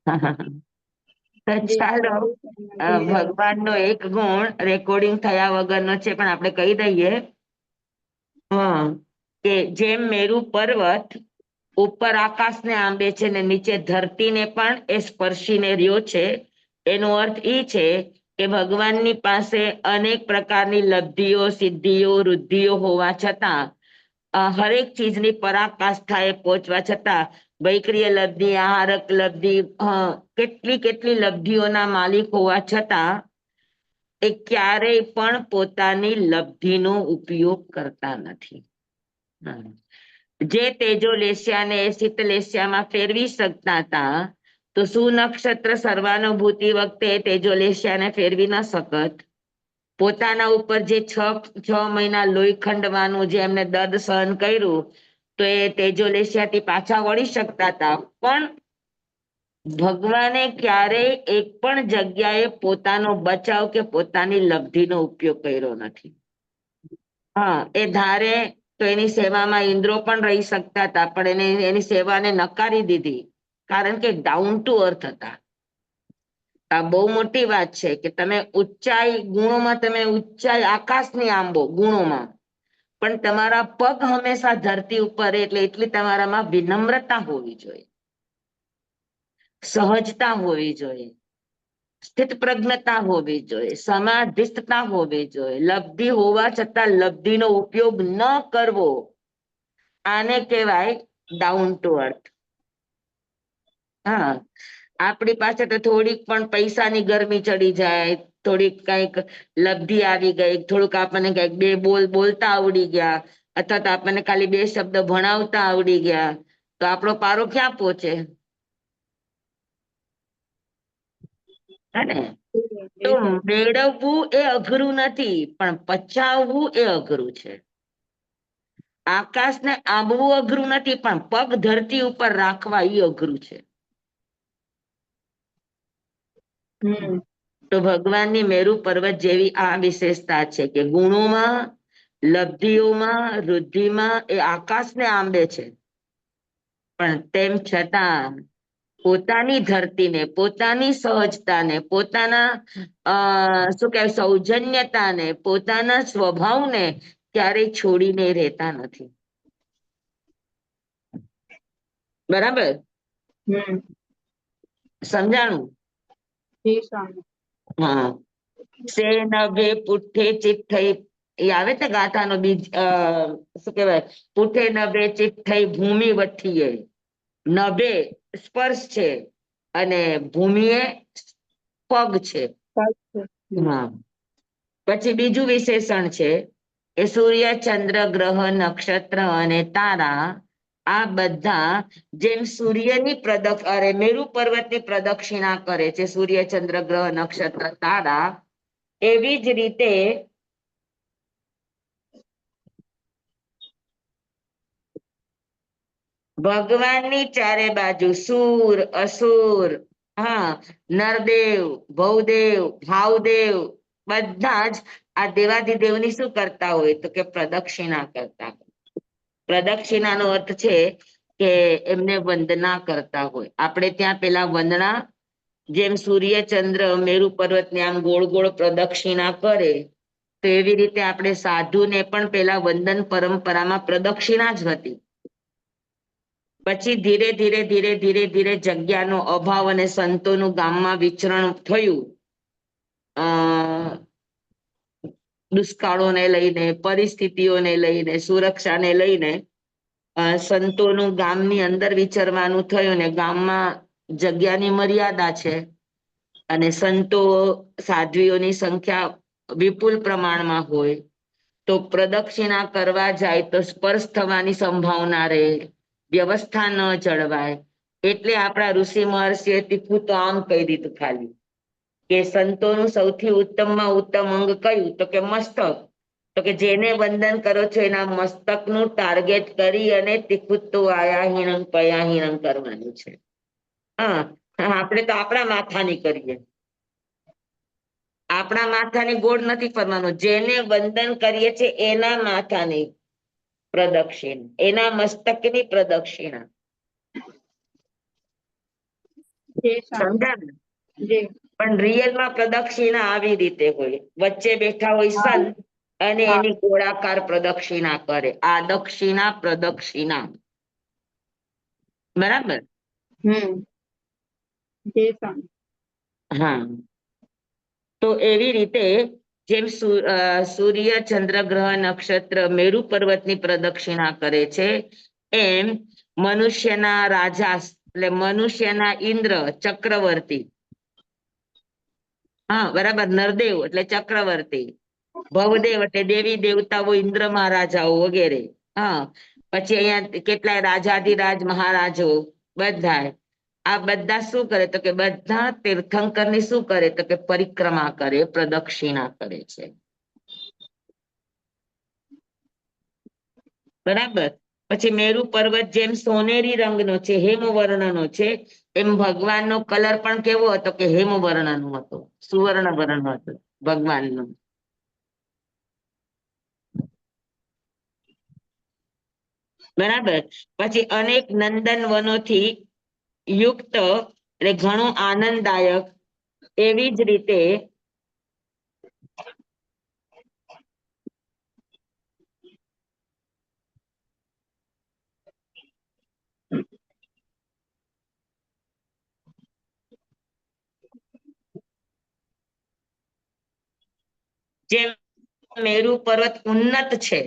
તો ચાલો ભગવાનનો એક ગુણ રેકોર્ડિંગ થયા વગરનો છે પણ આપણે કહી દઈએ કે જેમ મેરુ પર્વત ઉપર આકાશને આંબે છે ને નીચે ધરતીને પણ એ સ્પર્શીને રહ્યો છે, એનો અર્થ એ છે કે ભગવાનની પાસે અનેક પ્રકારની લબ્ધિઓ, સિદ્ધિઓ, વૃદ્ધિઓ હોવા છતાં હરેક ચીજની પરાકાષ્ઠાએ પહોંચવા છતાં વૈક્રિય લબ્ધિ, આહારક લબ્ધિ, કેટલી કેટલી લબ્ધિઓના માલિક હોવા છતાં એ ક્યારેય પણ પોતાની લબ્ધિનો ઉપયોગ કરતા નથી. જે તેજોલેશિયાને શીતલેશિયામાં ફેરવી શકતા હતા, તો સુનક્ષત્ર સર્વાનુભૂતિ વખતે તેજોલેશિયાને ફેરવી ન શકત. પોતાના ઉપર જે છ મહિના લોહી ખંડવાનું જે એમને દર્દ સહન કર્યું, તો એ તેજોલેશિયાથી પાછા વળી શકતા હતા, પણ ભગવાને ક્યારેય એક પણ જગ્યાએ પોતાનો બચાવ કે પોતાની લબ્ધિનો ઉપયોગ કર્યો નથી. હા, એ ધારે તો એની સેવામાં ઇન્દ્રો પણ રહી શકતા હતા, પણ એને એની સેવાને નકારી દીધી, કારણ કે ડાઉન ટુ અર્થ હતા. આ બહુ મોટી વાત છે કે તમે ઊંચાઈ ગુણોમાં, તમે ઊંચાઈ આકાશની આંબો ગુણોમાં, પણ તમારા પગ હંમેશા ધરતી ઉપર, એટલે એટલી તમારામાં વિનમ્રતા હોવી જોઈએ, સહજતા હોવી જોઈએ, સ્થિત પ્રજ્ઞતા હોવી જોઈએ, સમાધિસ્થતા હોવી જોઈએ. લબ્ધિ હોવા છતાં લબ્ધિનો ઉપયોગ ન કરવો, આને કહેવાય ડાઉન ટુ અર્થ. હા, આપણી પાસે તો થોડીક પણ પૈસાની ગરમી ચડી જાય, થોડીક કઈક લબ્ધિ આવી ગઈ, થોડુંક આપણને કઈક બે બોલ બોલતા આવડી ગયા, અથવા તો આપણને ખાલી બે શબ્દ ભણાવતા આવડી ગયા, તો આપણો પારો ક્યાં પહોંચે? તો મેળવવું એ અઘરું નથી, પણ પચાવવું એ અઘરું છે. આકાશને આંબવું અઘરું નથી, પણ પગ ધરતી ઉપર રાખવા એ અઘરું છે. તો ભગવાનની મેરુ પર્વત જેવી આ વિશેષતા છે કે ગુણોમાં, લબ્ધિઓમાં, વૃદ્ધિમાં એ આકાશને આંબે છે, પણ તેમ છતાં પોતાની ધરતીને, પોતાની સહજતાને, પોતાના શું કહેવાય સૌજન્યતાને, પોતાના સ્વભાવને ક્યારેય છોડીને રહેતા નથી. બરાબર? સમજાણું? હા. સે નભે પુઠ્ઠે ચિઠ્ઠઈ, એ આવે છે ગાથાનો બીજ, શું કહેવાય, પુઠ્ઠે નભે ચિઠ્ઠઈ ભૂમિ વઠીએ. નભે સ્પર્શ છે અને ભૂમિએ પગ છે. હા. પછી બીજું વિશેષણ છે કે સૂર્ય, ચંદ્ર, ગ્રહ, નક્ષત્ર અને તારા આ બધા જેમ સૂર્યની અરે મેરુ પર્વતની પ્રદક્ષિણા કરે છે, સૂર્ય, ચંદ્ર, ગ્રહ, નક્ષત્ર, તારા, એવી જ રીતે ભગવાનની ચારે બાજુ સુર, અસુર, હા, નરદેવ, ભૌદેવ, ભાવદેવ બધા જ આ દેવાધિદેવની શું કરતા હોય? તો કે પ્રદક્ષિણા કરતા હોય. પ્રદક્ષિણાનો અર્થ છે કે એમને વંદના કરતા હોય. આપણે ત્યાં પેલા વંદના, જેમ સૂર્ય, ચંદ્ર, મેરુ પર્વતને આમ ગોળ ગોળ પ્રદક્ષિણા કરે, તો એવી રીતે આપણે સાધુને પણ પેલા વંદન પરંપરામાં પ્રદક્ષિણા જ હતી. પછી ધીરે ધીરે ધીરે ધીરે ધીરે જગ્યાનો અભાવ અને સંતોનું ગામમાં વિચરણ થયું, દુષ્કાળોને લઈને, પરિસ્થિતિઓને લઈને, સુરક્ષાને લઈને સંતોનું ગામની અંદર વિચરવાનું થયું, ને ગામમાં જગ્યાની મર્યાદા છે અને સંતો, સાધ્વીઓની સંખ્યા વિપુલ પ્રમાણમાં હોય, તો પ્રદક્ષિણા કરવા જાય તો સ્પર્શ થવાની સંભાવના રહે, વ્યવસ્થા ન જળવાય, એટલે આપણા ઋષિ મહર્ષિએ તીખું તો આમ કહી દીધું ખાલી કે સંતોનું સૌથી ઉત્તમમાં ઉત્તમ અંગ કયું? તો કે મસ્તક. તો કે જેને વંદન કરો છો એના મસ્તકનું ટાર્ગેટ કરી અને તીખું આયાહીણમ પયાહીણમ કરવાનું છે. હા, આપણે તો આપણા માથાની કરીએ, આપણા માથાની ગોળ નથી ફરવાનું, જેને વંદન કરીએ છીએ એના માથાની પ્રદક્ષિણા, એના મસ્તકની પ્રદક્ષિણા. જી સ્વામી સમજાય ને? જી પણ રિયલમાં પ્રદક્ષિણા આવી રીતે હોય, વચ્ચે બેઠા હોય હા સંત અને હા એની ગોળાકાર પ્રદક્ષિણા કરે, આ દક્ષિણા પ્રદક્ષિણા. બરાબર. જી સ્વામી હા, તો એવી રીતે જેમ સૂર્ય, ચંદ્ર, ગ્રહ, નક્ષત્ર મેરુ પર્વતની પ્રદક્ષિણા કરે છે, એમ મનુષ્યના રાજા એટલે મનુષ્યના ઇન્દ્ર ચક્રવર્તી, હા બરાબર, નરદેવ એટલે ચક્રવર્તી, ભવદેવ એટલે દેવી દેવતાઓ, ઇન્દ્ર મહારાજાઓ વગેરે. હા, પછી અહીંયા કેટલાય રાજાધિરાજ મહારાજો બધા, આ બધા શું કરે તો કે બધા તીર્થંકર ની શું કરે તો કે પરિક્રમા કરે, પ્રદક્ષિણા કરે છે. બરાબર. પછી મેરુ પર્વત જેમ સોનેરી રંગનો છે, હેમ વર્ણનો છે, એમ ભગવાનનો કલર પણ કેવો હતો કે હેમ વર્ણનો હતો, સુવર્ણ વર્ણ હતો ભગવાનનો. બરાબર. પછી અનેક નંદન વનોથી યુક્ત એટલે ઘણું આનંદદાયક, એવી જ રીતે જેમ મેરુ પર્વત ઉન્નત છે,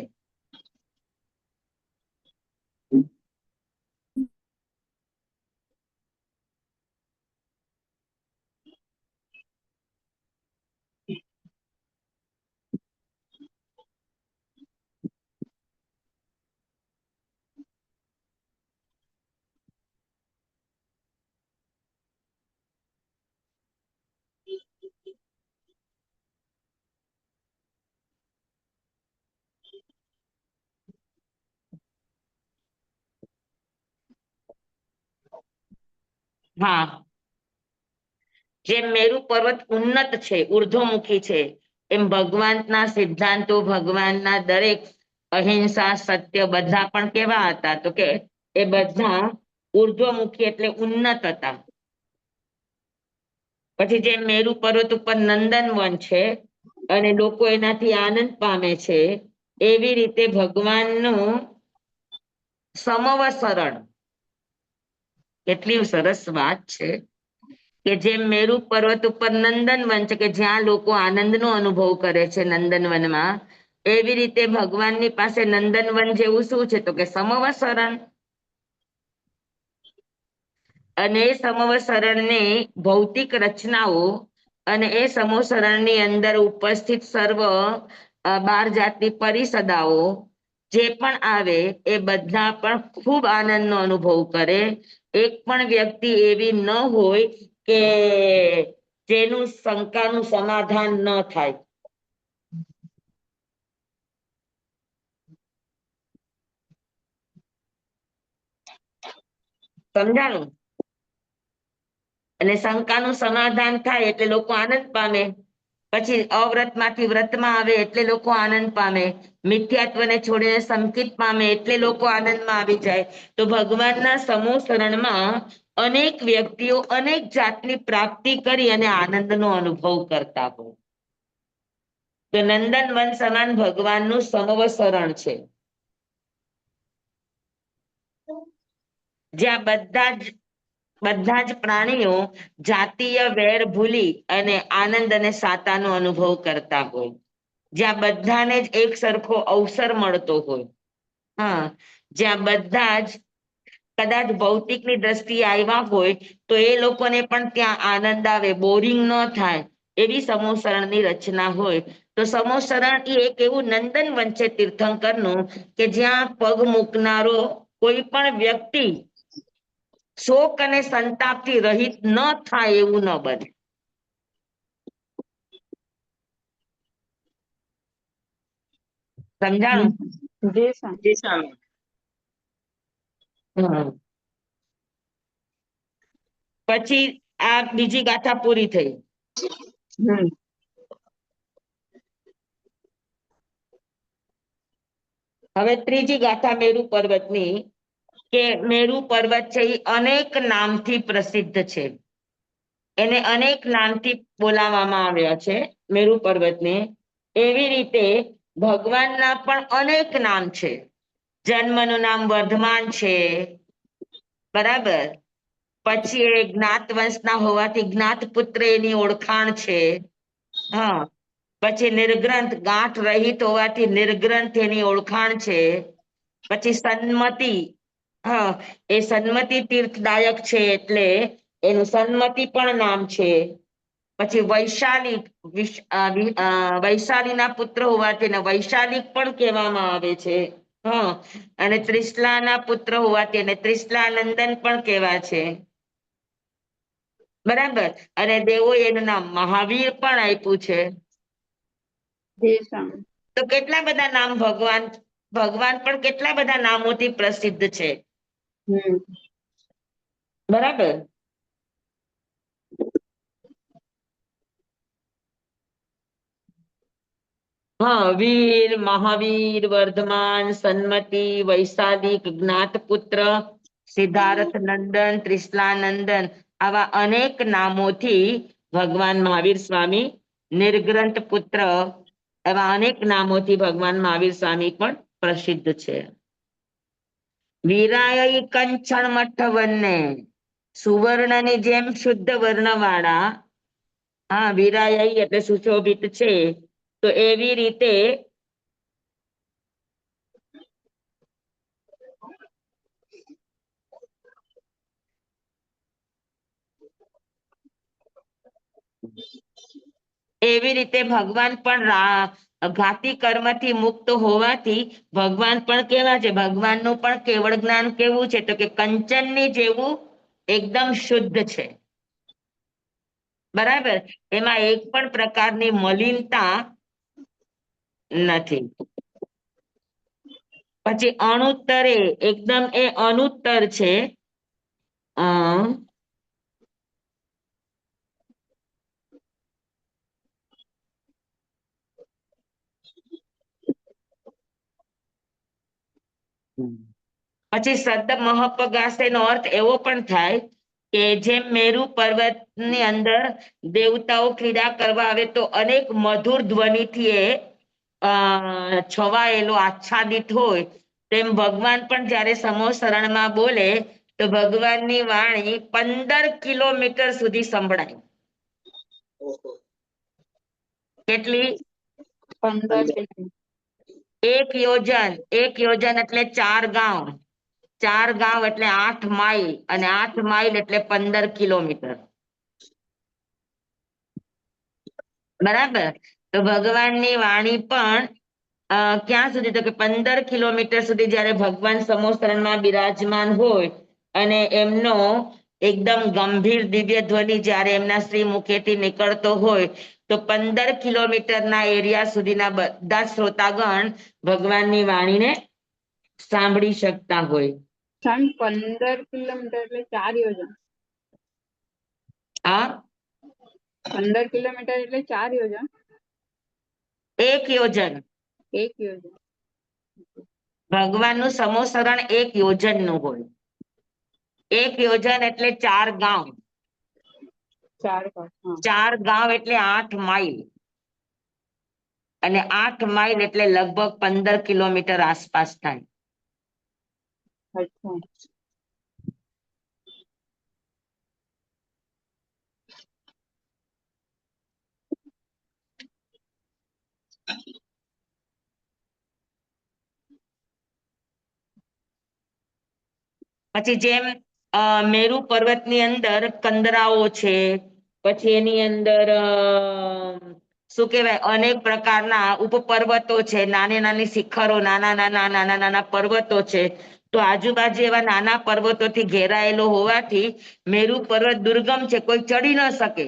હા, જેમ મેરુ પર્વત ઉન્નત છે, ઉર્ધ્વમુખી છે, એમ ભગવાનના સિદ્ધાંતો, ભગવાનના દરેક અહિંસા, સત્ય બધા પણ કેવા હતા તો કે એ બધા ઉર્ધ્વમુખી એટલે ઉન્નત હતા. પછી જેમ મેરુ પર્વત ઉપર નંદનવન છે અને લોકો એનાથી આનંદ પામે છે, એવી રીતે ભગવાનનું સમવસરણ, કેટલી સરસ વાત છે કે જેમ મેરુ પર્વત ઉપર નંદનવન છે કે જ્યાં લોકો આનંદનો અનુભવ કરે છે નંદનવનમાં, એવી રીતે ભગવાનની પાસે નંદનવન જેવું શું છે તો કે સમવસરણ. અને એ સમવસરણની ભૌતિક રચનાઓ અને એ સમવસરણની અંદર ઉપસ્થિત સર્વ 12 જાતની પરિસદાઓ જે પણ આવે એ બધા પણ ખૂબ આનંદનો અનુભવ કરે. એક પણ વ્યક્તિ એવી ન હોય કે જેનું શંકાનું સમાધાન ન થાય. સમજાણું? અને શંકાનું સમાધાન થાય એટલે લોકો આનંદ પામે. પછી અવ્રતમાંથી વ્રતમાં આવે એટલે લોકો આનંદ પામે. મિથ્યાત્વને છોડીને સંકિત પામે એટલે લોકો આનંદમાં આવી જાય. તો ભગવાનના સમૂહસરણમાં અનેક વ્યક્તિઓ અનેક જાતની પ્રાપ્તિ કરી અને આનંદનો અનુભવ કરતા હોય. તો નંદનવન સમાન ભગવાનનું સમવસરણ છે, જ્યાં બધા જ પ્રાણીઓ જાતીય વેર ભૂલી અને આનંદ અને સાતાનો અનુભવ કરતા હોય, જ્યાં બધાને જ એક સરખો અવસર મળતો હોય. હા, જ્યાં બધા જ કદાચ ભૌતિકની દ્રષ્ટિએ આવ્યા હોય તો એ લોકોને પણ ત્યાં આનંદ આવે, બોરિંગ ન થાય એવી સમૂહસરણની રચના હોય. તો સમૂહસરણ એ એક એવું નંદનવન છે તીર્થંકરનું કે જ્યાં પગ મૂકનારો કોઈ પણ વ્યક્તિ શોક અને સંતાપથી રહિત ન થાય એવું ન બને. સમજાણું? જી સ્વામી હમ. પછી આ બીજી ગાથા પૂરી થઈ. હવે ત્રીજી ગાથા મેરુ પર્વતની, કે મેરુ પર્વત છે એ અનેક નામથી પ્રસિદ્ધ છે. એને અનેક નામથી બોલાવવામાં આવ્યા છે મેરુ પર્વતને. એવી રીતે ભગવાનના પણ અનેક નામ છે. જન્મનું નામ વર્ધમાન છે, બરાબર. પછી એ જ્ઞાત વંશના હોવાથી જ્ઞાત પુત્ર એની ઓળખાણ છે. હા, પછી નિર્ગ્રંથ ગાંઠ રહિત હોવાથી નિર્ગ્રંથ એની ઓળખાણ છે. પછી સન્મતિ, હા, એ સન્મતિ તીર્થદાયક છે એટલે એનું સન્મતિ પણ નામ છે. પછી વૈશાલિક, વૈશાલીના પુત્ર હોવાથી એને વૈશાલિક પણ કહેવામાં આવે છે. હા, અને ત્રિશલાના પુત્ર હોવાથી એને ત્રિશલાનંદન પણ કહેવાય છે, બરાબર. અને દેવો એનું નામ મહાવીર પણ આપ્યું છે. જી સ્વામી. તો કેટલા બધા નામ ભગવાન, ભગવાન પણ કેટલા બધા નામોથી પ્રસિદ્ધ છે, બરાબર. હા, વીર, મહાવીર, વર્ધમાન, સન્મતિ, વૈશાલિક, જ્ઞાતપુત્ર, સિદ્ધાર્થ નંદન, ત્રિશલાનંદન, આવા અનેક નામોથી ભગવાન મહાવીર સ્વામી, નિર્ગ્રંથ પુત્ર, એવા અનેક નામોથી ભગવાન મહાવીર સ્વામી પણ પ્રસિદ્ધ છે. વીરાય કંચન મઠ વન્ને, સુવર્ણની જેમ શુદ્ધ વર્ણવાળા. હા, વીરાય એટલે સુશોભિત છે. તો એવી રીતે ભગવાન પણ ઘાતી કર્મથી મુક્ત હોવાથી ભગવાન પણ કેવા છે, ભગવાનનું પણ કેવળ જ્ઞાન કેવું છે, તો કે કંચનની જેવું એકદમ શુદ્ધ છે, બરાબર. એમાં એક પણ પ્રકારની મલિનતા નથી. પછી અણુત્તરે, એકદમ એ અણુત્તર છે. પછી શબ્દ મહપગાસે નો અર્થ એવો પણ થાય કે જેમ મેરુ પર્વતની અંદર દેવતાઓ ક્રીડા કરવા આવે તો અનેક મધુર ધ્વનિથી એ છવાયેલો આચ્છાદિત હોય, તેમ ભગવાન પણ જ્યારે સમોસરણમાં બોલે તો ભગવાનની વાણી 15 કિલોમીટર સુધી સંભળાય. કેટલી? 15 એક યોજન એટલે 4 ગાંવ. 4 ગાંવ એટલે 8 માઇલ, અને 8 માઇલ એટલે 15 કિલોમીટર, બરાબર. તો ભગવાનની વાણી પણ ક્યાં સુધી, તો કે 15 કિલોમીટર સુધી જયારે ભગવાન સમોસરણમાં બિરાજમાન હોય અને એમનો એકદમ ગંભીર દિવ્ય ધ્વનિ જયારે એમના શ્રી મુખેથી નીકળતો હોય તો 15 કિલોમીટરના એરિયા સુધીના બધા શ્રોતાગણ ભગવાનની વાણીને સાંભળી શકતા હોય. 15 કિલોમીટર એટલે 4 યોજન. આ 15 કિલોમીટર એટલે 4 યોજન. 1 યોજન. 1 યોજન. ભગવાનનું સમોસરણ 1 યોજનનું હોય. 1 યોજન એટલે 4 ગાંવ. 4 ગાંવ. 4 ગાંવ એટલે 8 માઇલ, અને 8 માઇલ એટલે લગભગ 15 કિલોમીટર આસપાસ થાય. અચ્છા. પછી જેમ મેરુ પર્વતની અંદર કંદરાઓ છે, પછી એની અંદર શું કહેવાય, અનેક પ્રકારના ઉપપર્વતો છે, નાની નાની શિખરો, નાના નાના પર્વતો છે. તો આજુબાજુ એવા નાના પર્વતોથી ઘેરાયેલો હોવાથી મેરુ પર્વત દુર્ગમ છે, કોઈ ચડી ન શકે.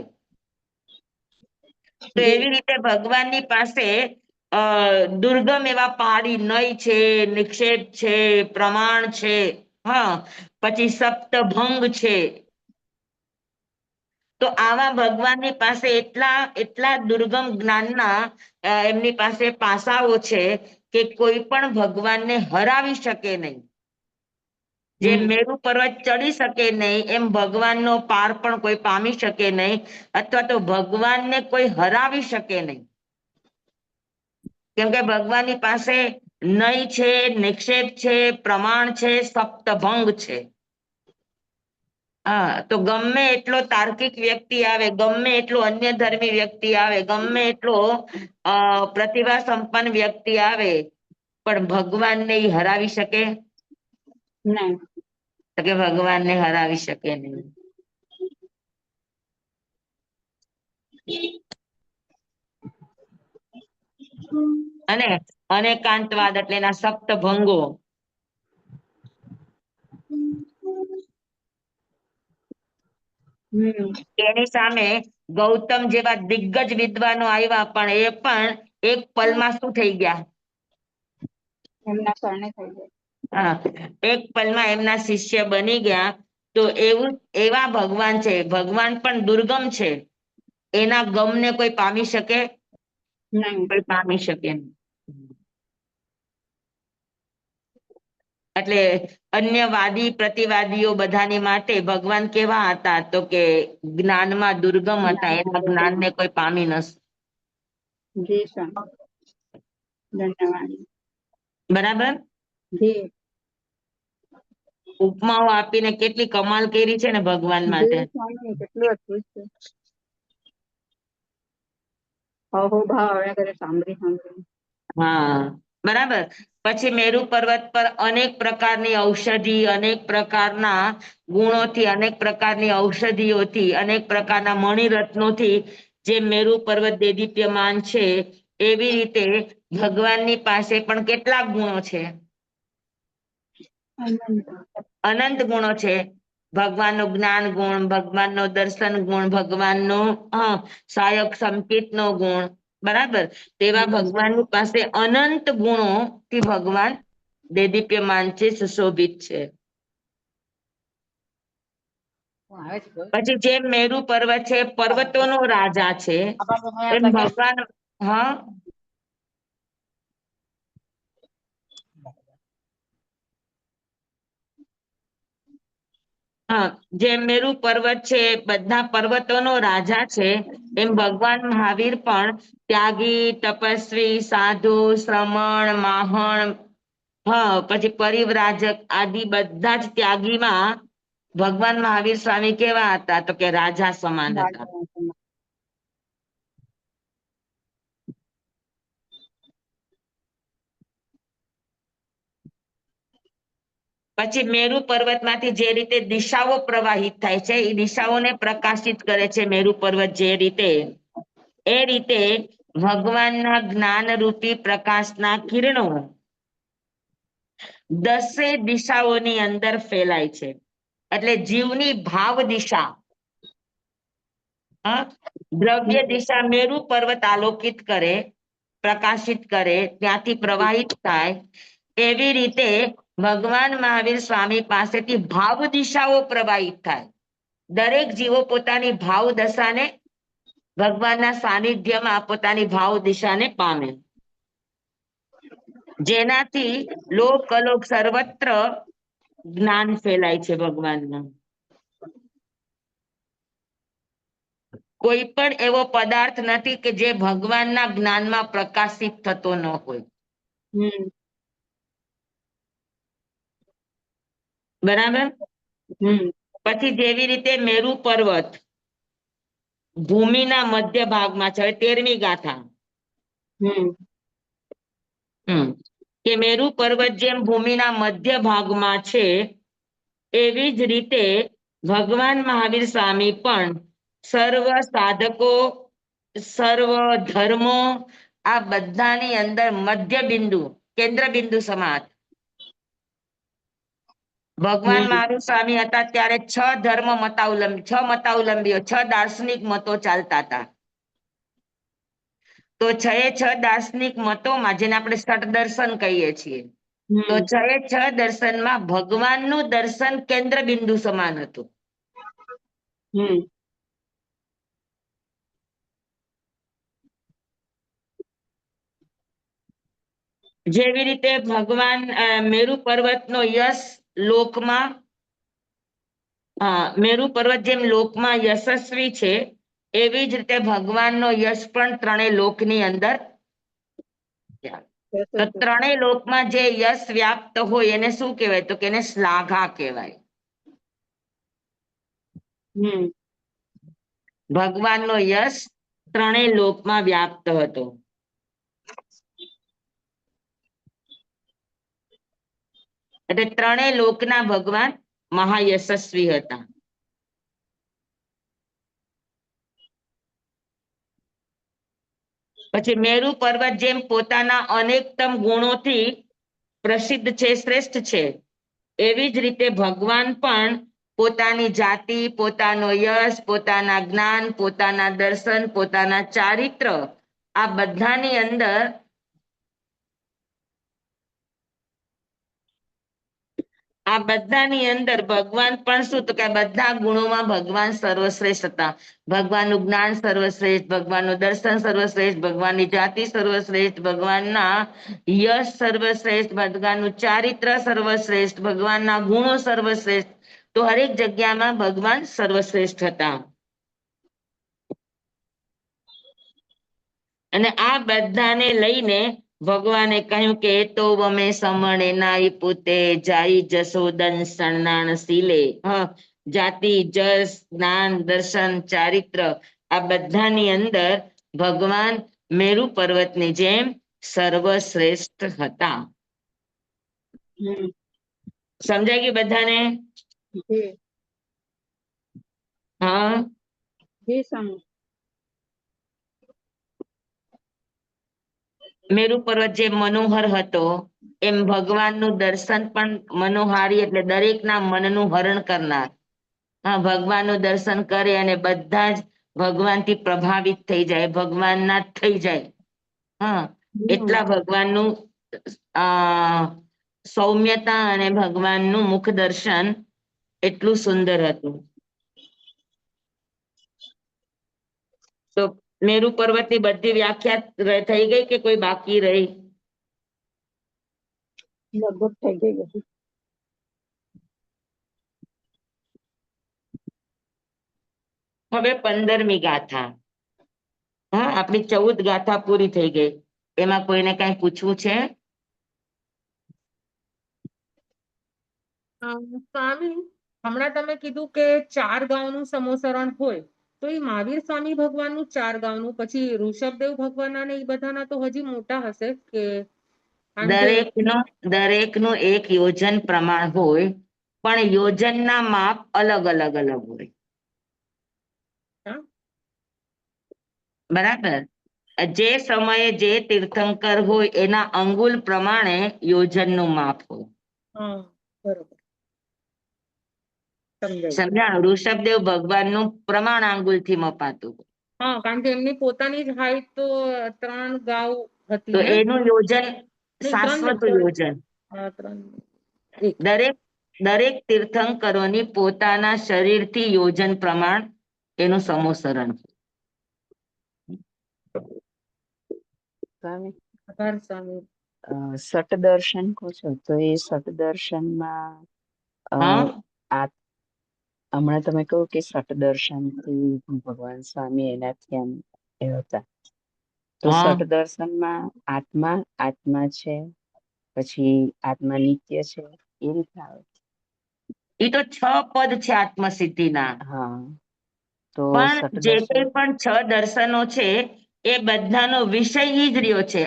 તો એવી રીતે ભગવાનની પાસે દુર્ગમ એવા પહાડી નય છે, નિક્ષેપ છે, પ્રમાણ છે, હા, પછી સપ્તભંગ છે. તો આવા ભગવાનની પાસે એટલા દુર્ગમ જ્ઞાનના એમની પાસે પાસાઓ છે કે કોઈ પણ ભગવાનને હરાવી શકે નહીં. જેમ હમ. મેરુ પર્વત ચડી શકે નહીં એમ ભગવાનનો પાર પણ કોઈ પામી શકે નહીં, અથવા તો ભગવાનને કોઈ હરાવી શકે નહીં. કેમ કે ભગવાનની પાસે નય છે, નિક્ષેપ છે, પ્રમાણ છે, સપ્તભંગ છે. હા, તો ગમે એટલો તાર્કિક વ્યક્તિ આવે, ગમે એટલો અન્ય ધર્મી વ્યક્તિ આવે, ગમે એટલો પ્રતિભા સંપન્ન વ્યક્તિ આવે, પણ ભગવાનને ઈ હરાવી શકે? નહીં. તો કે ભગવાનને હરાવી શકે નહીં. અને અનેકાંતવાદ એટલે એના સપ્તભંગો. હમ. એની સામે ગૌતમ જેવા દિગ્ગજ વિદ્વાનો આવ્યા, પણ એ પણ એક પલમાં શું થઈ ગયા? એમના શરણે થઈ જાય. હા, એક પલમાં એમના શિષ્ય બની ગયા. તો એવા ભગવાન છે, ભગવાન પણ દુર્ગમ છે. એના ગમને કોઈ પામી શકે? નહીં. કોઈ પામી શકે નહીં. એટલે અન્યવાદી પ્રતિવાદીઓ બધાની માટે ભગવાન કેવા હતા? તો કે જ્ઞાનમાં દુર્ગમ હતા, એના જ્ઞાનને કોઈ પામી ન શકે. જી સર. ધન્યવાદ. બરાબર. જી. ઉપમાઓ આપીને કેટલી કમાલ કરી છે ને ભગવાન માટે. જી સ્વામી, કેટલું અદ્ભુત છે. અહોભાવ આવ્યા કરે સાંભળી સાંભળી. હા, બરાબર. પછી મેરુ પર્વત પર અનેક પ્રકારની ઔષધિ, અનેક પ્રકારના ગુણોથી, અનેક પ્રકારની ઔષધિઓથી, અનેક પ્રકારના મણિરત્નોથી જે મેરુ પર્વત દેદીપ્યમાન છે, એવી રીતે ભગવાનની પાસે પણ કેટલા ગુણો છે? અનંત ગુણો છે. ભગવાનનો જ્ઞાન ગુણ, ભગવાનનો દર્શન ગુણ, ભગવાનનો સાયક સંકેતનો ગુણ, બરાબર. તેવા ભગવાનની પાસે અનંત ગુણોથી ભગવાન દેદીપ્યમાન છે, સુશોભિત છે. પછી જેમ મેરુ પર્વત છે પર્વતોનો રાજા છે, એમ ભગવાન. હા, હા, જેમ મેરુ પર્વત છે બધા પર્વતોનો રાજા છે, એમ ભગવાન મહાવીર પણ ત્યાગી, તપસ્વી, સાધુ, શ્રમણ, માહણ, હા, પછી પરિવ્રાજક આદિ બધા જ ત્યાગીમાં ભગવાન મહાવીર સ્વામી કેવા હતા? તો કે રાજા સમાન હતા. પછી મેરુ પર્વતમાંથી જે રીતે દિશાઓ પ્રવાહિત થાય છે, એ દિશાઓને પ્રકાશિત કરે છે મેરુ પર્વત. જે રીતે એ રીતે ભગવાનના જ્ઞાનરૂપી પ્રકાશના કિરણો 10 દિશાઓની અંદર ફેલાય છે. એટલે જીવની ભાવ દિશા, દ્રવ્ય દિશા મેરુ પર્વત આલોકિત કરે, પ્રકાશિત કરે, ત્યાંથી પ્રવાહિત થાય. એવી રીતે ભગવાન મહાવીર સ્વામી પાસેથી ભાવ દિશાઓ પ્રવાહિત થાય. દરેક જીવો પોતાની ભાવ દશાને ભગવાનના સાનિધ્યમાં પોતાની ભાવ દિશાને પામે, જેનાથી લોક અલોક સર્વત્ર જ્ઞાન ફેલાય છે ભગવાનનું. કોઈ પણ એવો પદાર્થ નથી કે જે ભગવાનના જ્ઞાનમાં પ્રકાશિત થતો ન હોય. બરાબર. પછી જેવી રીતે મેરુ પર્વત ભૂમિના મધ્ય ભાગમાં છે. 13મી ગાથા. કે મેરુ પર્વત જેમ ભૂમિના મધ્ય ભાગમાં છે, એવી જ રીતે ભગવાન મહાવીર સ્વામી પણ સર્વ સાધકો, સર્વ ધર્મો, આ બધાની અંદર મધ્ય બિંદુ, કેન્દ્ર બિંદુ સમાન. ભગવાન મહાવીર સ્વામી હતા ત્યારે 6 ધર્મ મતાવલંબી, 6 મતાવલંબીઓ, 6 દાર્શનિક મતો ચાલતા હતા. તો 6 દાર્શનિક મતોમાં, જેને આપણે ષટ દર્શન કહીએ છીએ, તો 6 દર્શનમાં ભગવાનનું દર્શન કેન્દ્ર બિંદુ સમાન હતું. જેવી રીતે ભગવાન મેરુ પર્વતનો યશ લોકમાં મેરુ પર્વત જેમ લોકમાં યશસ્વી છે એવી જ રીતે ભગવાનનો યશ પણ ત્રણેય લોકની અંદર તો ત્રણેય લોકમાં જે યશ વ્યાપ્ત હોય એને શું કહેવાય તો કે એને શ્લાઘા કહેવાય. હમ ભગવાનનો યશ ત્રણેય લોકમાં વ્યાપ્ત હતો. એટલે ત્રણેય લોકના ભગવાન મહાયશસ્વી હતા. પછી મેરુ પર્વત જેમ પોતાના અનેકતમ ગુણોથી પ્રસિદ્ધ છે, શ્રેષ્ઠ છે, એવી જ રીતે ભગવાન પણ પોતાની જાતિ, પોતાનો યશ, પોતાના જ્ઞાન, પોતાના દર્શન, પોતાના ચારિત્ર આ બધાની અંદર ભગવાન પણ શું તો કે આ બધા ગુણોમાં ભગવાન સર્વશ્રેષ્ઠ હતા. ભગવાનનું જ્ઞાન સર્વશ્રેષ્ઠ, ભગવાનનું દર્શન સર્વશ્રેષ્ઠ, ભગવાનની જાતિ સર્વશ્રેષ્ઠ, ભગવાનના યશ સર્વશ્રેષ્ઠ, ભગવાનનું ચારિત્ર સર્વશ્રેષ્ઠ, ભગવાનના ગુણો સર્વશ્રેષ્ઠ. તો હરેક જગ્યામાં ભગવાન સર્વશ્રેષ્ઠ હતા. અને આ બધાને લઈને ભગવાને કહ્યું કે તો વમે સમણે નાઈ પોતે જાય જસોદન સણનાણ શીલે. જાતિ, જસ, જ્ઞાન, દર્શન, ચારિત્ર આ બધાની અંદર ભગવાન મેરુ પર્વતની જેમ સર્વશ્રેષ્ઠ હતા. સમજાઈ ગયું બધાને? જી હા જી સ્વામી. મેરુ પર્વત જે મનોહર હતો એમ ભગવાનનું દર્શન પણ મનોહારી એટલે દરેકના મનનું હરણ કરનાર. ભગવાનનું દર્શન કરે અને બધા જ ભગવાનથી પ્રભાવિત થઈ જાય, ભગવાનના જ થઈ જાય. એટલા ભગવાનનું સૌમ્યતા અને ભગવાનનું મુખ દર્શન એટલું સુંદર હતું. તો મેરુ પર્વતની બધી વ્યાખ્યા થઈ ગઈ કે કોઈ બાકી રહી? લગભગ થઈ ગઈ બધી. હવે 15મી ગાથા. આપણી 14 ગાથા પૂરી થઈ ગઈ. એમાં કોઈને કઈ પૂછવું છે? સ્વામી, હમણાં તમે કીધું કે 4 ગાઉનું સમોસરણ હોય તો એ મહાવીર સ્વામી ભગવાનનું 4 ગાઉનું, પછી ઋષભદેવ ભગવાનના ને એ બધાના તો હજી મોટા હશે કે? દરેકનું એક યોજન પ્રમાણ હોય, પણ યોજનના માપ અલગ અલગ હોય. બરાબર. જે સમયે જે તીર્થંકર હોય એના અંગુલ પ્રમાણે યોજનનું માપ હોય. બરોબર, સમજાણું? ઋષભદેવ ભગવાનનું પ્રમાણ આંગુલથી મપાતું. કારણ કે એમની પોતાની જ હાઈટ તો 3 ગાઉ હતી તો ને? એનું યોજન નહીં, 3 શાશ્વત નહીં, યોજન. 3 દરેક તીર્થંકરોની પોતાના શરીરથી યોજન પ્રમાણ એનું સમોસરણ. સ્વામી, આભાર સ્વામી. સટ દર્શન કહો છો તો એ સટ દર્શનમાં હમણાં તમે કહ્યું કે સટ દર્શનથી ભગવાન સ્વામી એનાથી એમ એ હતા, તો સટ દર્શનમાં આત્મા છે, પછી આત્મા નિત્ય છે, એ રીતના આવે? એ તો 6 પદ છે આત્મસિદ્ધિના. તો પણ સટ જે દર્શન કંઈ પણ 6 દર્શનો છે એ બધાનો વિષય ઈ જ રહ્યો છે.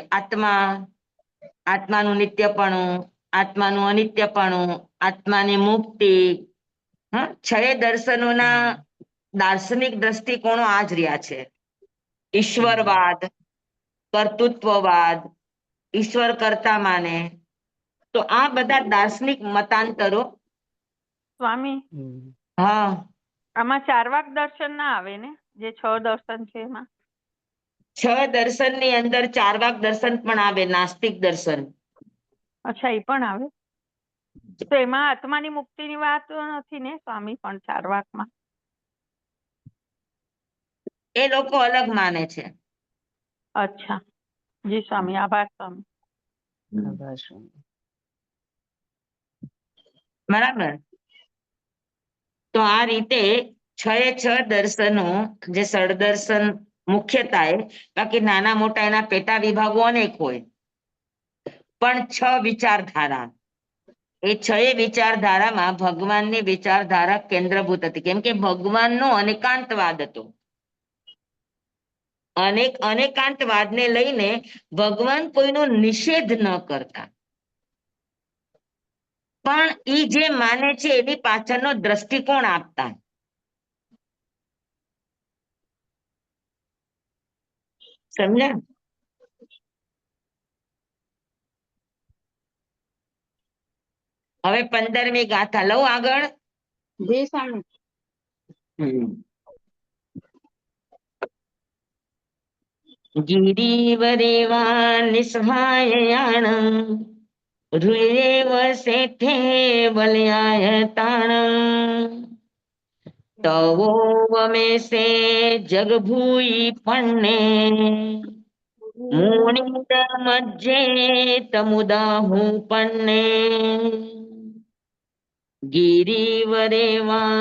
આત્માનું નિત્યપણું, આત્માનું અનિત્યપણું, આત્માની મુક્તિ. 6 દર્શનોના દાર્શનિક દ્રષ્ટિકોણો આ જ રહ્યા છે. ઈશ્વરવાદ, કર્તૃત્વવાદ, ઈશ્વર કરતા માને. તો આ બધા દાર્શનિક મતાંતરો. સ્વામી, આમાં 4 વાક દર્શન ના આવે ને, જે 6 દર્શન છે એમાં? 6 દર્શનની અંદર 4 વાક દર્શન પણ આવે, નાસ્તિક દર્શન. અચ્છા, એ પણ આવે. તો એમાં આત્માની મુક્તિની વાત નથી ને સ્વામી? પણ 4 વાકમાં એ લોકો અલગ માને છે. અચ્છા, જી સ્વામી. આભાર સ્વામી. આભાર સ્વામી. બરાબર. તો આ રીતે 6 દર્શનો જે સળદર્શન મુખ્યતાએ, બાકી નાના મોટા એના પેટા વિભાગો અનેક હોય, પણ 6 વિચારધારા. એ 6 વિચારધારામાં ભગવાનની વિચારધારા કેન્દ્રભૂત હતી, કેમ કે ભગવાનનો અનેકાંતવાદ હતો. અનેકાંતવાદને લઈને ભગવાન કોઈનો નિષેધ ન કરતા, પણ ઈ જે માને છે એની પાછળનો દ્રષ્ટિકોણ આપતા. સમજ્યા? હવે 15મી ગાથા લઉં આગળ. જે સ્વામી. ગિરિવરેવા નિસહાયયાણ રુયેવ શેઠે બલયાય તાણ તવો વમેસે જગભૂઈ પણ્ણે મૂણિત મજ્જે તમુદાહુ પન્ને ગિરિવરેવા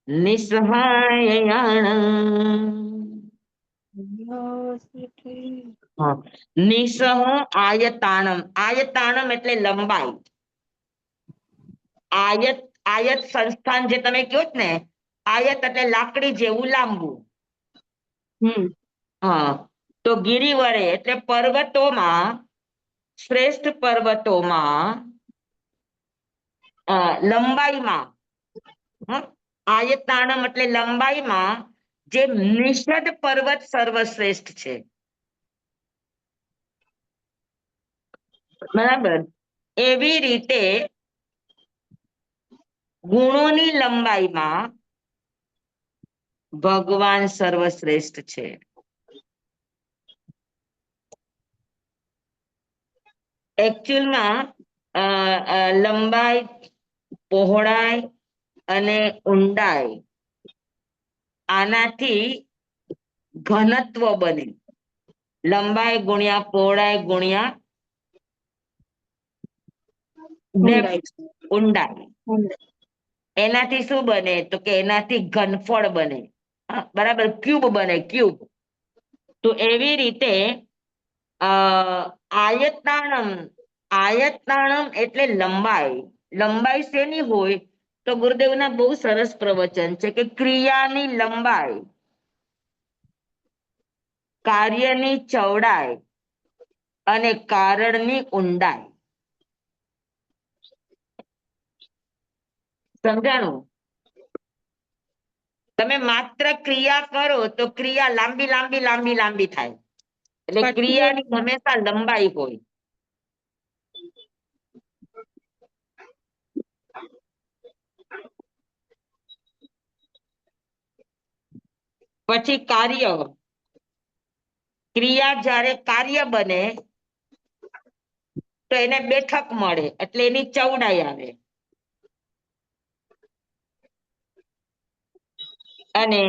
નિસહાયયાણ. નિસહ આયતાણમ. આયતાણમ એટલે લંબાઈ. આયત સંસ્થાન જે તમે કહો છો ને, આયત એટલે લાકડી જેવું લાંબુ. હા, તો ગિરિવરે એટલે પર્વતોમાં, શ્રેષ્ઠ પર્વતોમાં લંબાઈમાં, આયતાણમ એટલે લંબાઈમાં જે નિષદ પર્વત સર્વશ્રેષ્ઠ છે. બરાબર. એવી રીતે ગુણોની લંબાઈમાં ભગવાન સર્વશ્રેષ્ઠ છે. એકચ્યુઅલમાં લંબાઈ, પહોળાઈ અને ઊંડાઈ આનાથી ઘનત્વ બને. લંબાઈ ગુણ્યા પહોળાઈ ગુણ્યા ઊંડાઈ. એનાથી શું બને? તો કે એનાથી ઘનફળ બને. બરાબર, ક્યુબ બને, ક્યુબ. તો એવી રીતે આયતાણમ એટલે લંબાઈ. લંબાઈ શેની હોય? તો ગુરુદેવના બહુ સરસ પ્રવચન છે કે ક્રિયાની લંબાઈ, કાર્યની ચૌડાઈ અને કારણની ઊંડાઈ. સમજાણું? તમે માત્ર ક્રિયા કરો તો ક્રિયા લાંબી લાંબી લાંબી લાંબી થાય, એટલે ક્રિયાની હંમેશા લંબાઈ હોય. પછી કાર્ય. ક્રિયા જ્યારે કાર્ય બને તો એને બેઠક મળે, એટલે એની ચૌડાઈ આવે. અને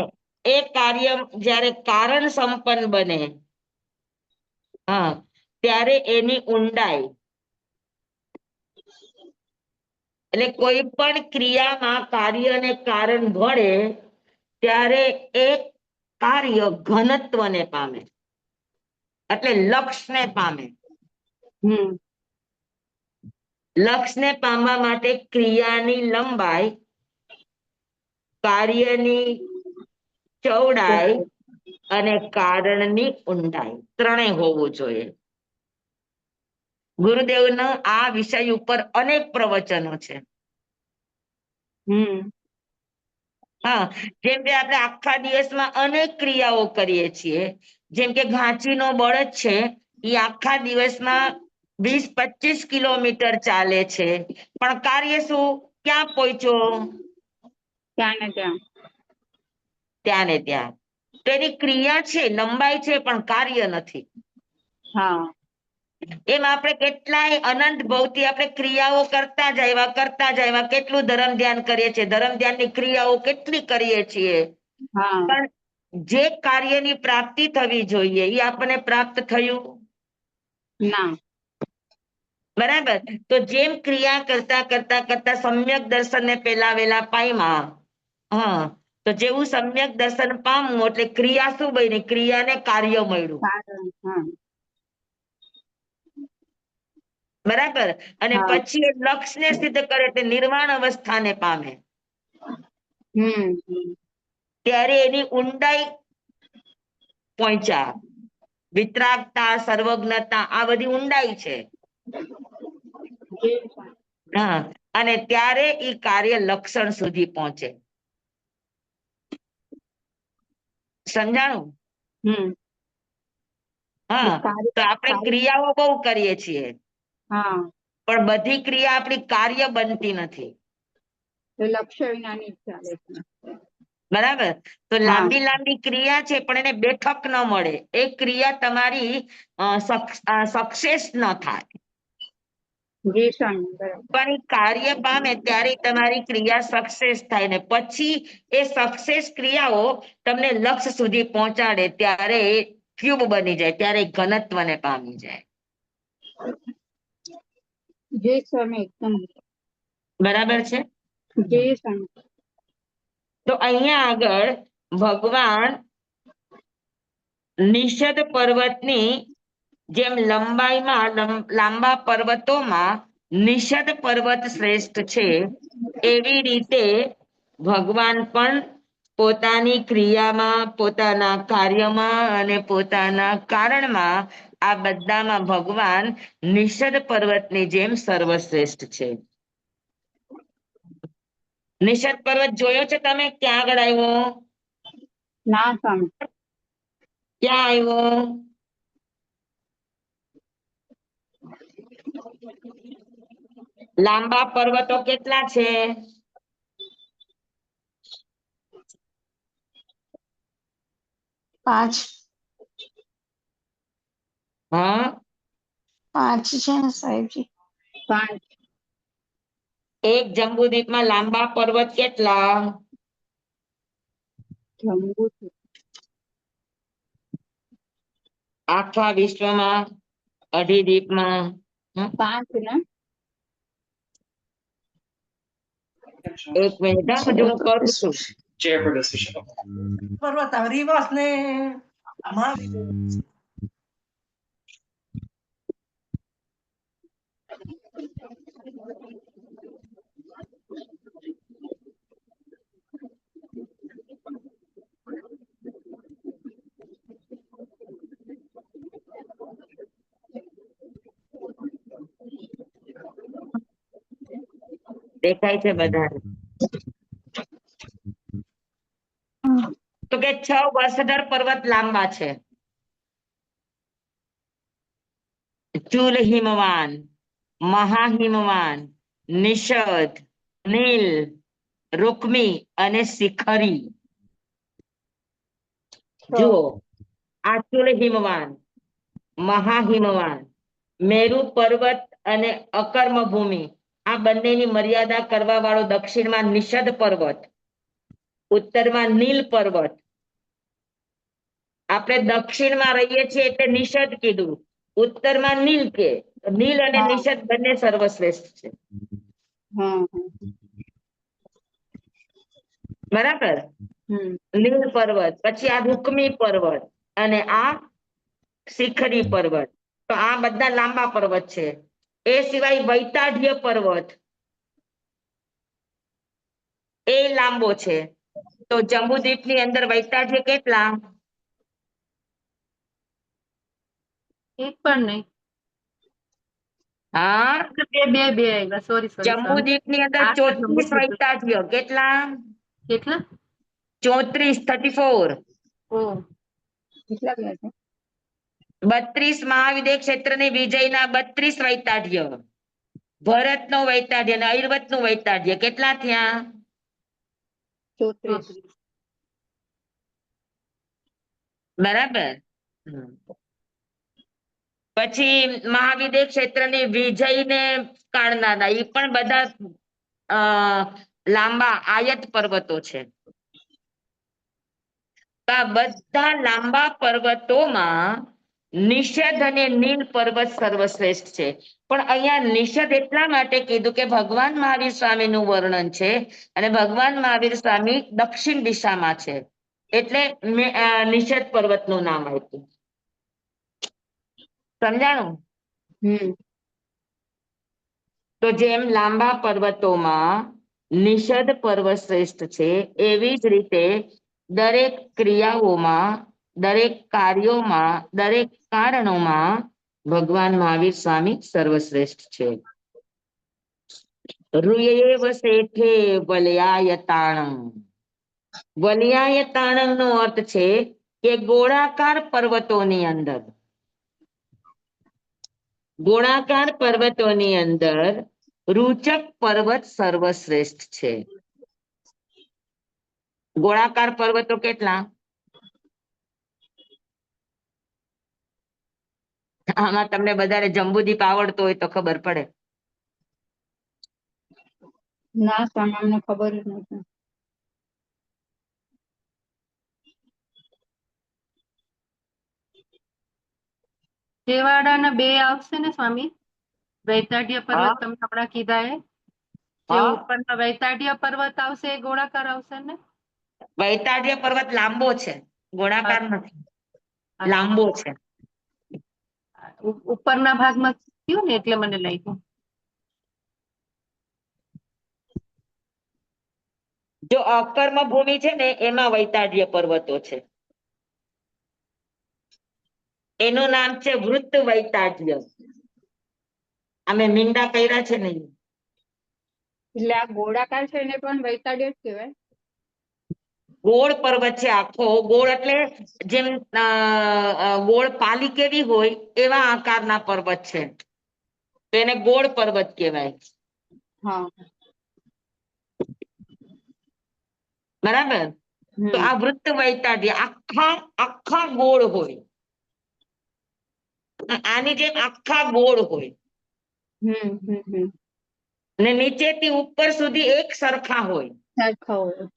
એ કાર્ય જ્યારે કારણ સંપન્ન બને, ત્યારે એની ઊંડાઈ. એટલે કોઈ પણ ક્રિયામાં કાર્ય અને કારણ ભળે ત્યારે એ કાર્ય ઘનત્વને પામે, એટલે લક્ષ્યને પામે. લક્ષ્યને પામવા માટે ક્રિયાની લંબાઈ, કાર્યની ચૌડાઈ અને કારણની ઊંડાઈ ત્રણેય હોવું જોઈએ. ગુરુદેવના આ વિષય ઉપર અનેક પ્રવચનો છે. જેમ કે આપણે આખા દિવસમાં અનેક ક્રિયાઓ કરીએ છીએ. જેમ કે ઘાંચીનો બળદ છે, એ આખા દિવસમાં 20-25 કિલોમીટર ચાલે છે, પણ કાર્ય શું? ક્યાં પહોંચ્યો? ત્યાં ને ત્યાં. ત્યાં ને ત્યાં. તો એની ક્રિયા છે, લંબાઈ છે, પણ કાર્ય નથી. એમ આપણે કેટલાય અનંત ભવથી આપણે ક્રિયાઓ કરતા જાય, કેટલું ધર્મ ધ્યાન કરીએ છીએ, ધર્મ ધ્યાનની ક્રિયાઓ કેટલી કરીએ છીએ, પણ જે કાર્યની પ્રાપ્તિ થવી જોઈએ એ આપણને પ્રાપ્ત થયું ના. બરાબર. તો જેમ ક્રિયા કરતા કરતા કરતા સમ્યક દર્શન ને પેલા વેલા પામ્યા. હા, તો જેવું સમ્યક દર્શન પામવું એટલે ક્રિયા શું બની? ક્રિયાને કાર્ય મળ્યું. કારણ હા બરાબર. અને હા પછી એ લક્ષ્યને સિદ્ધ કરે એટલે નિર્વાણ અવસ્થાને પામે. હમ ત્યારે એની ઊંડાઈ પહોંચ્યા. વિતરાગતા, સર્વજ્ઞતા આ બધી ઊંડાઈ છે. જી સ્વામી. હા, અને ત્યારે ઈ કાર્ય લક્ષણ સુધી પહોંચે. સમજાણું? હમ હા, કાર્ય તો આપણે કાર્ય ક્રિયાઓ બહુ કરીએ છીએ, હા પણ બધી ક્રિયા આપણી કાર્ય બનતી નથી. એ લક્ષ્ય વિનાની જ ચાલે છે. બરાબર. તો હા લાંબી લાંબી ક્રિયા છે પણ એને બેઠક ન મળે. એ ક્રિયા તમારી સક્સેસ ન થાય. જી સ્વામી બરાબર. પણ એ કાર્ય પામે ત્યારે તમારી ક્રિયા સક્સેસ થાય ને પછી એ સક્સેસ ક્રિયાઓ તમને લક્ષ્ય સુધી પહોંચાડે ત્યારે એ ક્યુબ બની જાય, ત્યારે એ ઘનત્વને પામી જાય. જી સ્વામી એકદમ બરાબર છે. જી સ્વામી. તો અહીંયા આગળ ભગવાન નિષદ પર્વતની જેમ લંબાઈમાં લાંબા પર્વતોમાં નિષદ પર્વત શ્રેષ્ઠ છે, એવી રીતે ભગવાન પણ પોતાની ક્રિયામાં, પોતાના કાર્યમાં અને પોતાના કારણમાં આ બધામાં ભગવાન નિષદ પર્વતની જેમ સર્વશ્રેષ્ઠ છે. નિષદ પર્વત જોયો છે તમે? ક્યાં આગળ આવ્યો? ના સ્વામી. ક્યાં આવ્યો? લાંબા પર્વતો કેટલા છે? 5 હા, 5 છે ને સાહેબજી. 5 એક જંબુદ્વીપમાં લાંબા પર્વત કેટલા? જંબુ આખા વિશ્વમાં, અઢી દ્વીપમાં? 5 ને એક મિનિટ હા, હજુ હું કરું છું. પર્વત હરિવાસ ને દેખાય છે બધાને? તો કે 6 વર્ષધર પર્વત લાંબા છે. ચૂલ હિમવાન, મહાહિમવાન, નિષદ, નીલ, રૂકમી અને શિખરી. જુઓ, આ ચૂલ હિમવાન, મહાહિમવાન, મેરુ પર્વત અને અકર્મ ભૂમિ આ બંનેની મર્યાદા કરવા વાળો દક્ષિણમાં નિષદ પર્વત, ઉત્તરમાં નીલ પર્વત. આપણે દક્ષિણમાં રહીએ છીએ એટલે નિષદ કીધું, ઉત્તરમાં નીલ કે નીલ અને હા નિષદ બંને સર્વશ્રેષ્ઠ છે. હા બરાબર. હમ નીલ પર્વત, પછી આ રૂકમી પર્વત અને આ શિખરી પર્વત. તો આ બધા લાંબા પર્વત છે. એ સિવાય વૈતાઢ્ય પર્વત એ લાંબો છે. તો જંબુદ્વીપની અંદર વૈતાઢ્ય કેટલા? એક પણ નહીં. હા, બે આવ્યા. સોરી સ્વામી. જંબુદ્વીપની અંદર આ તો 34 વૈતાઢ્ય. કેટલા? કેટલા? 34, 34. ઓહ, કેટલા ગયા છે? 32 મહાવિદ્ય ક્ષેત્રની વિજયના 32 વૈતાઢ્ય. ભરતનો વૈતાઢ્ય અને ઐરવતનું વૈતાઢ્ય કેટલા થયા? 34 બરાબર. પછી મહાવિદ્ય ક્ષેત્રની વિજયને કાઢનારા એ પણ બધા લાંબા આયત પર્વતો છે. તો આ બધા લાંબા પર્વતોમાં નિષદ અને નીલ પર્વત સર્વશ્રેષ્ઠ છે. પણ અહીંયા નિષદ એટલા માટે કીધું કે ભગવાન મહાવીર સ્વામીનું વર્ણન છે અને ભગવાન મહાવીર સ્વામી દક્ષિણ દિશામાં છે એટલે નિષદ પર્વતનું નામ આપ્યું. સમજાણું? તો જેમ લાંબા પર્વતોમાં નિષદ પર્વત શ્રેષ્ઠ છે એવી જ રીતે દરેક ક્રિયાઓમાં, દરેક કાર્યોમાં, દરેક કારણોમાં ભગવાન મહાવીર સ્વામી સર્વશ્રેષ્ઠ છે. રુયેવ શેઠે વલયાયતાણમ. વલયાયતાણમ નો અર્થ છે કે ગોળાકાર પર્વતોની અંદર, ગોળાકાર પર્વતોની અંદર રૂચક પર્વત સર્વશ્રેષ્ઠ છે. ગોળાકાર પર્વતો કેટલા? આમાં તમને બધાને જંબુદીપ આવડતો હોય તો ખબર પડે. ના સ્વામી, અમને ખબર જ નથી. છેવાડાના બે આવશે ને સ્વામી, વૈતાડ્ય પર્વત તમે હમણાં કીધા એ, જે હા. ઉપરના વૈતાડ્ય પર્વત આવશે એ ગોળાકાર આવશે ને? વૈતાડ્ય પર્વત લાંબો છે, ગોળાકાર નથી, અચ્છા. લાંબો છે. ઉપરના ભાગમાં થયું ને એટલે મને લાગ્યું. જો અકર્મ ભૂમિ છે ને એમાં વૈતાડ્ય પર્વતો છે. એનું નામ છે વૃત્ત વૈતાડ્ય. અમે મીંડા કર્યા છે ને ઈ. એટલે આ ગોળાકાર છે એને પણ વૈતાડ્ય જ કહેવાય. ગોળ પર્વત છે આખો. ગોળ એટલે જેમ ગોળ પાલી કેવી હોય એવા આકારના પર્વત છે, તો એને ગોળ પર્વત કહેવાય. હા. બરાબર? તો આ વૃત્ત વૈતાડ્ય આખા ગોળ હોય, આની જેમ આખા ગોળ હોય અને નીચેથી ઉપર સુધી એક સરખા હોય. સરખા હોય.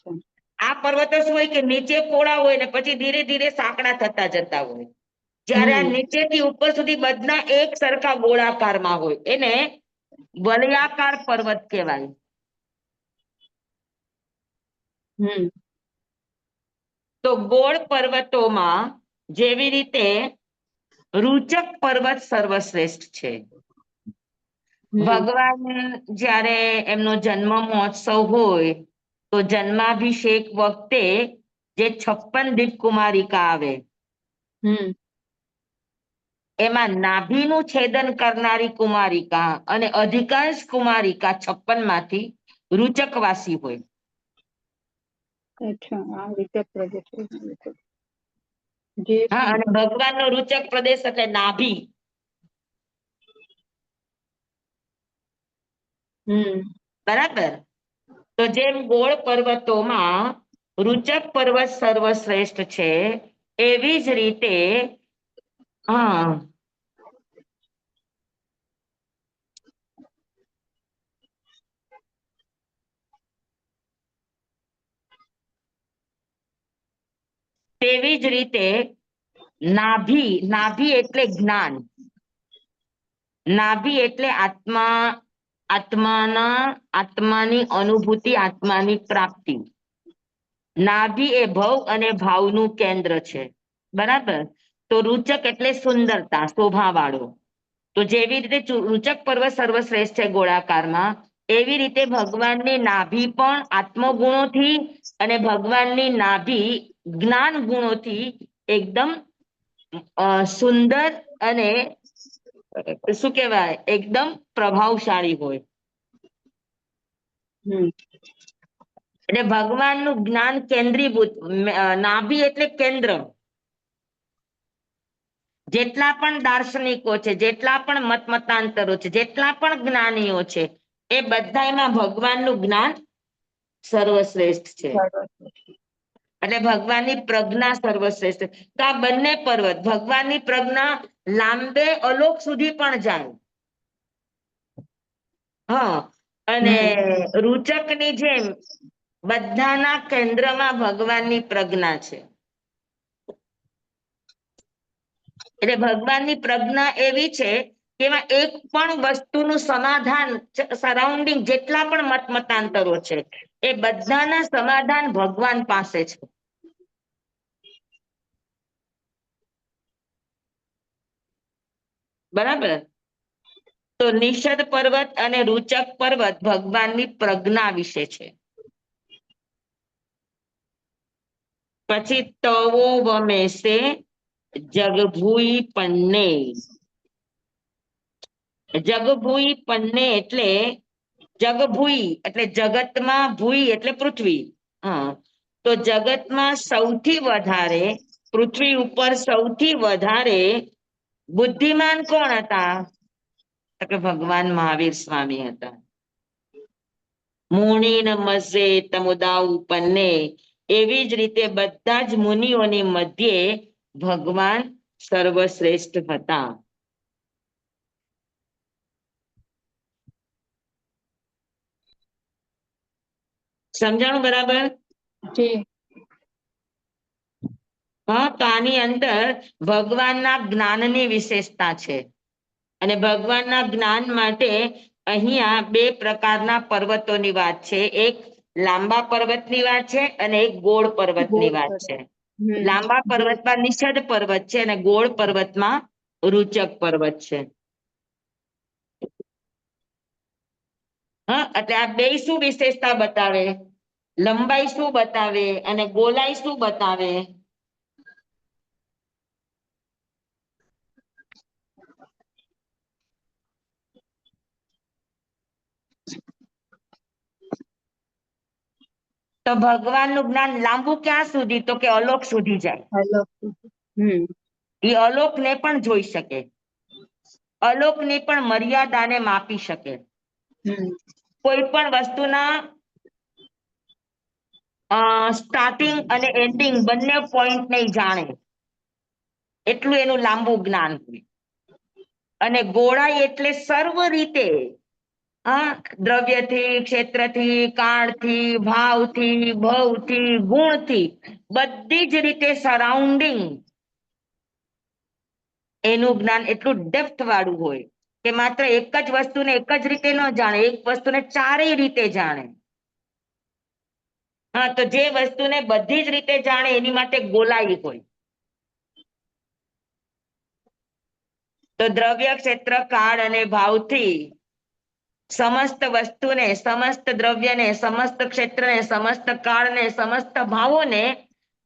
આ પર્વતો શું હોય કે નીચે પોળા હોય ને પછી ધીરે ધીરે સાંકડા થતા જતા હોય. જ્યારે આ નીચેથી ઉપર સુધી બધા એક સરખા ગોળાકારમાં હોય એને વલયાકાર પર્વત કહેવાય. તો ગોળ પર્વતોમાં જેવી રીતે રૂચક પર્વત સર્વશ્રેષ્ઠ છે. ભગવાન જ્યારે એમનો જન્મ મહોત્સવ હોય તો જન્માભિષેક વખતે જે 56 દીપ કુમારિકા આવે એમાં નાભીનું છેદન કરનારી કુમારિકા અને અધિકાંશ કુમારિકા 56 માંથી રૂચકવાસી હોય. અચ્છા, આ રીતે પ્રદેશ. હા, અને ભગવાનનો રૂચક પ્રદેશ એટલે નાભી. બરાબર? તો જેમ ગોળ પર્વતોમાં રૂચક પર્વત સર્વશ્રેષ્ઠ છે એવી જ રીતે તેવી જ રીતે નાભી એટલે જ્ઞાન, નાભી એટલે આત્માની અનુભૂતિ, આત્માની પ્રાપ્તિ. નાભી એ ભવ અને ભાવનું કેન્દ્ર છે. બરાબર? તો રૂચક એટલે સુંદરતા, શોભાવાળો. તો જેવી રીતે રૂચક પર્વત સર્વશ્રેષ્ઠ છે ગોળાકારમાં, એવી રીતે ભગવાનની નાભી પણ આત્મગુણોથી અને ભગવાનની નાભી જ્ઞાન ગુણોથી એકદમ સુંદર અને શું કહેવાય એકદમ પ્રભાવશાળી હોય. એટલે ભગવાનનું જ્ઞાન કેન્દ્રીભૂત, નાભી એટલે કેન્દ્ર. જેટલા પણ દાર્શનિકો છે, જેટલા પણ મતાંતરો છે, જેટલા પણ જ્ઞાનીઓ છે એ બધામાં ભગવાનનું જ્ઞાન સર્વશ્રેષ્ઠ છે. એટલે ભગવાનની પ્રજ્ઞા સર્વશ્રેષ્ઠ. તો આ બંને પર્વત, ભગવાનની પ્રજ્ઞા લાંબે અલોક સુધી પણ જાય. હા, અને રૂચકની જેમ બધાના કેન્દ્રમાં ભગવાનની પ્રજ્ઞા છે. એટલે ભગવાનની પ્રજ્ઞા એવી છે કે એમાં એક પણ વસ્તુનું સમાધાન સરાઉન્ડિંગ જેટલા પણ મતાંતરો છે એ બધાના સમાધાન ભગવાન પાસે છે. બરાબર. તો નિષદ પર્વત અને રૂચક પર્વત ભગવાનની પ્રજ્ઞા વિશે છે. પછી તવો વમેસે જગભૂઈ પન્ને. જગભૂઈ પન્ને એટલે જગભૂઈ એટલે જગતમાં ભૂઈ એટલે પૃથ્વી. હા, તો જગતમાં સૌથી વધારે પૃથ્વી ઉપર સૌથી વધારે બુદ્ધિમાન કોણ હતા? તો કે ભગવાન મહાવીર સ્વામી હતા. મુનિન મસે તમુદાઉ પન્ને, એવી જ રીતે બધા જ મુનિઓની મધ્યે ભગવાન સર્વશ્રેષ્ઠ હતા. સમજાણું બરાબર? જી. હા, તો આની અંદર ભગવાનના જ્ઞાનની વિશેષતા છે અને ભગવાનના જ્ઞાન માટે અહીંયા બે પ્રકારના પર્વતોની વાત છે. એક લાંબા પર્વતની વાત છે અને એક ગોળ પર્વતની વાત છે. લાંબા પર્વતમાં નિષદ પર્વત છે અને ગોળ પર્વતમાં રૂચક પર્વત છે. હા, એટલે આ બે શું વિશેષતા બતાવે? લંબાઈ શું બતાવે અને ગોલાઈ શું બતાવે? તો ભગવાનનું જ્ઞાન લાંબુ ક્યાં સુધી? તો કે અલોક સુધી જાય. એ અલોકને પણ જોઈ શકે, અલોકની પણ મર્યાદાને માપી શકે. કોઈ પણ વસ્તુના સ્ટાર્ટિંગ અને એન્ડિંગ બંને પોઈન્ટ ને જાણે એટલું એનું લાંબુ જ્ઞાન હોય. અને ગોળાઈ એટલે સર્વ રીતે, દ્રવ્યથી, ક્ષેત્રથી, કાળથી, ભાવથી, ભવથી, ગુણથી બધી જ રીતે સરાઉન્ડિંગ એનું જ્ઞાન એટલું ડેપ્થ વાળું હોય કે માત્ર એક જ વસ્તુને એક જ રીતે ન જાણે, એક વસ્તુને ચારેય રીતે જાણે. હા, તો જે વસ્તુને બધી જ રીતે જાણે એની માટે ગોલાઈ હોય. તો દ્રવ્ય, ક્ષેત્ર, કાળ અને ભાવથી સમસ્ત વસ્તુને, સમસ્ત દ્રવ્યને, સમસ્ત ક્ષેત્રને, સમસ્ત કાળને, સમસ્ત ભાવોને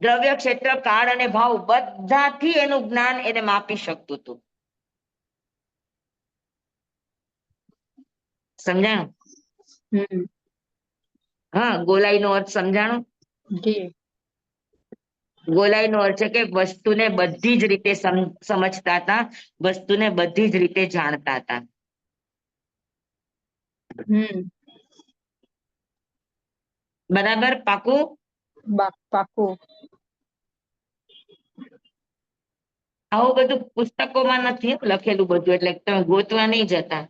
દ્રવ્ય, ક્ષેત્ર, કાળ અને ભાવ બધાથી એનું જ્ઞાન એને માપી શકતું હતું. સમજાણું? હા, ગોલાઈ નો અર્થ સમજાણું? ગોલાઈ નો અર્થ છે કે વસ્તુને બધી જ રીતે સમજતા હતા, વસ્તુને બધી જ રીતે જાણતા હતા. બરાબર? પાકું? પાકું. આવું બધું પુસ્તકોમાં નથી લખેલું બધું, એટલે તમે ગોતવા નહીં જતા.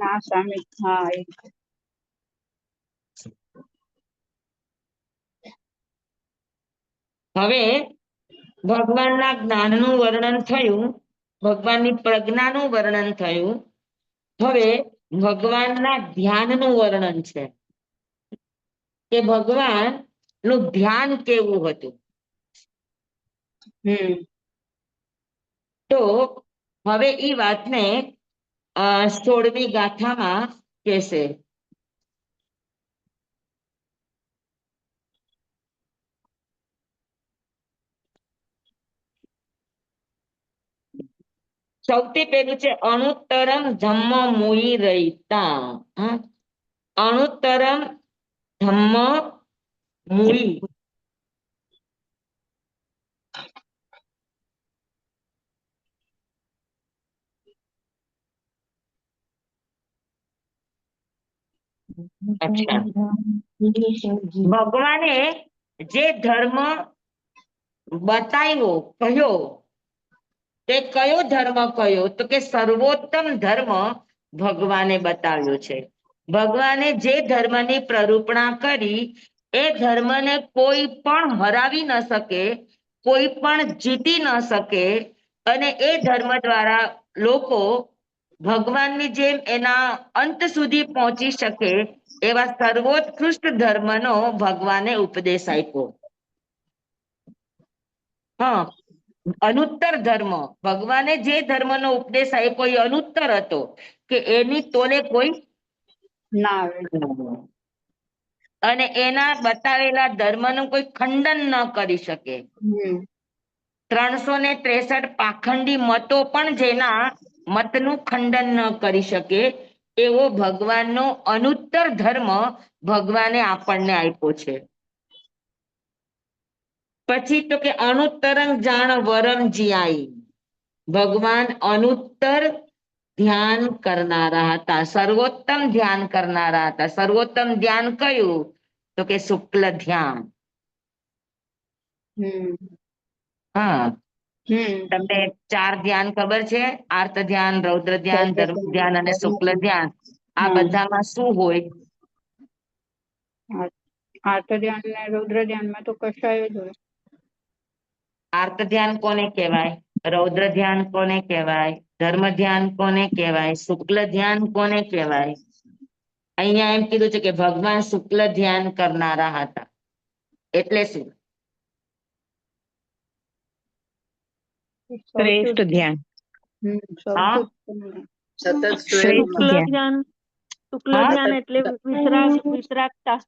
ના સ્વામી. હા. હવે ભગવાનના જ્ઞાનનું વર્ણન થયું, ભગવાનની પ્રજ્ઞાનું વર્ણન થયું. હવે ભગવાનના ધ્યાનનું વર્ણન છે કે ભગવાન નું ધ્યાન કેવું હતું. તો હવે ઈ વાતને 16મી ગાથામાં કહેશે. સૌથી પહેલું છે અણુત્તરમ ધમ્મ મુઈ રહિતા. અણુત્તરમ ધમ્મ મુઈ. અચ્છા, ભગવાને જે ધર્મ બતાવ્યો કહ્યો તે કયો ધર્મ કયો? તો કે સર્વોત્તમ ધર્મ ભગવાને બતાવ્યો છે. ભગવાને જે ધર્મની પ્રરૂપણા કરી એ ધર્મને કોઈ પણ હરાવી ન શકે, કોઈ પણ જીતી ન શકે, અને એ ધર્મ દ્વારા લોકો ભગવાનની જેમ એના અંત સુધી પહોંચી શકે એવા સર્વોત્કૃષ્ટ ધર્મનો ભગવાને ઉપદેશ આપ્યો. હા, અનુત્તર ધર્મ, ભગવાને જે ધર્મનો ઉપદેશ આપ્યો એ અનુત્તર હતો કે એની તોલે કોઈ ના આવે. અને એના બતાવેલા ધર્મનું કોઈ ખંડન ન કરી શકે. 363 પાખંડી મતો પણ જેના મતનું ખંડન ન કરી શકે એવો ભગવાનનો અનુત્તર ધર્મ ભગવાને આપણને આપ્યો છે. પછી તો કે અનુત્તરં જાણ વરમ જીયાઈ, ભગવાન અનુત્તર ધ્યાન કરનારા હતા, સર્વોત્તમ ધ્યાન કરનારા હતા. સર્વોત્તમ ધ્યાન કયું? તો કે શુક્લ ધ્યાન. હા, તમને 4 ધ્યાન ખબર છે? આર્ત ધ્યાન, રૌદ્ર ધ્યાન, ધર્મ ધ્યાન અને શુક્લ ધ્યાન. આ બધામાં શું હોય? આર્ત ધ્યાન ને રૌદ્ર ધ્યાનમાં તો કશાય જ હોય. આર્ત ધ્યાન કોને કહેવાય? રૌદ્ર ધ્યાન કોને કહેવાય? ધર્મ ધ્યાન કોને કહેવાય? શુક્લ ધ્યાન કોને કહેવાય? અહીંયા એમ કીધું છે કે ભગવાન શુક્લ ધ્યાન કરનારા હતા. એટલે શું? શ્રેષ્ઠ ધ્યાન. હા, સતત શુક્લ ધ્યાન. શુક્લ હા? ધ્યાન એટલે વિતરાગતા,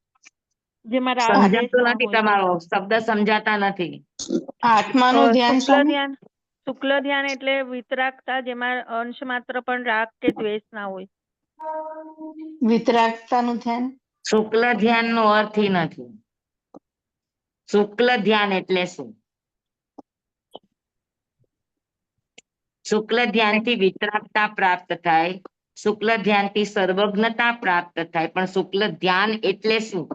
જેમાં રાગ દ્વેષ સમજાતું ન નથી, હોય. તમારો શબ્દ સમજાતા નથી. આત્માનું ધ્યાન શુક્લ ધ્યાન એટલે વિતરાગતા, જેમાં અંશ માત્ર પણ રાગ કે દ્વેષ ના હોય. વિતરાગતાનું ધ્યાન. શુક્લ ધ્યાન નો અર્થ ઈ નથી. શુક્લ ધ્યાન એટલે શું? શુક્લ ધ્યાનથી વિતરાગતા પ્રાપ્ત થાય, શુક્લ ધ્યાનથી સર્વજ્ઞતા પ્રાપ્ત થાય, પણ શુક્લ ધ્યાન એટલે શું?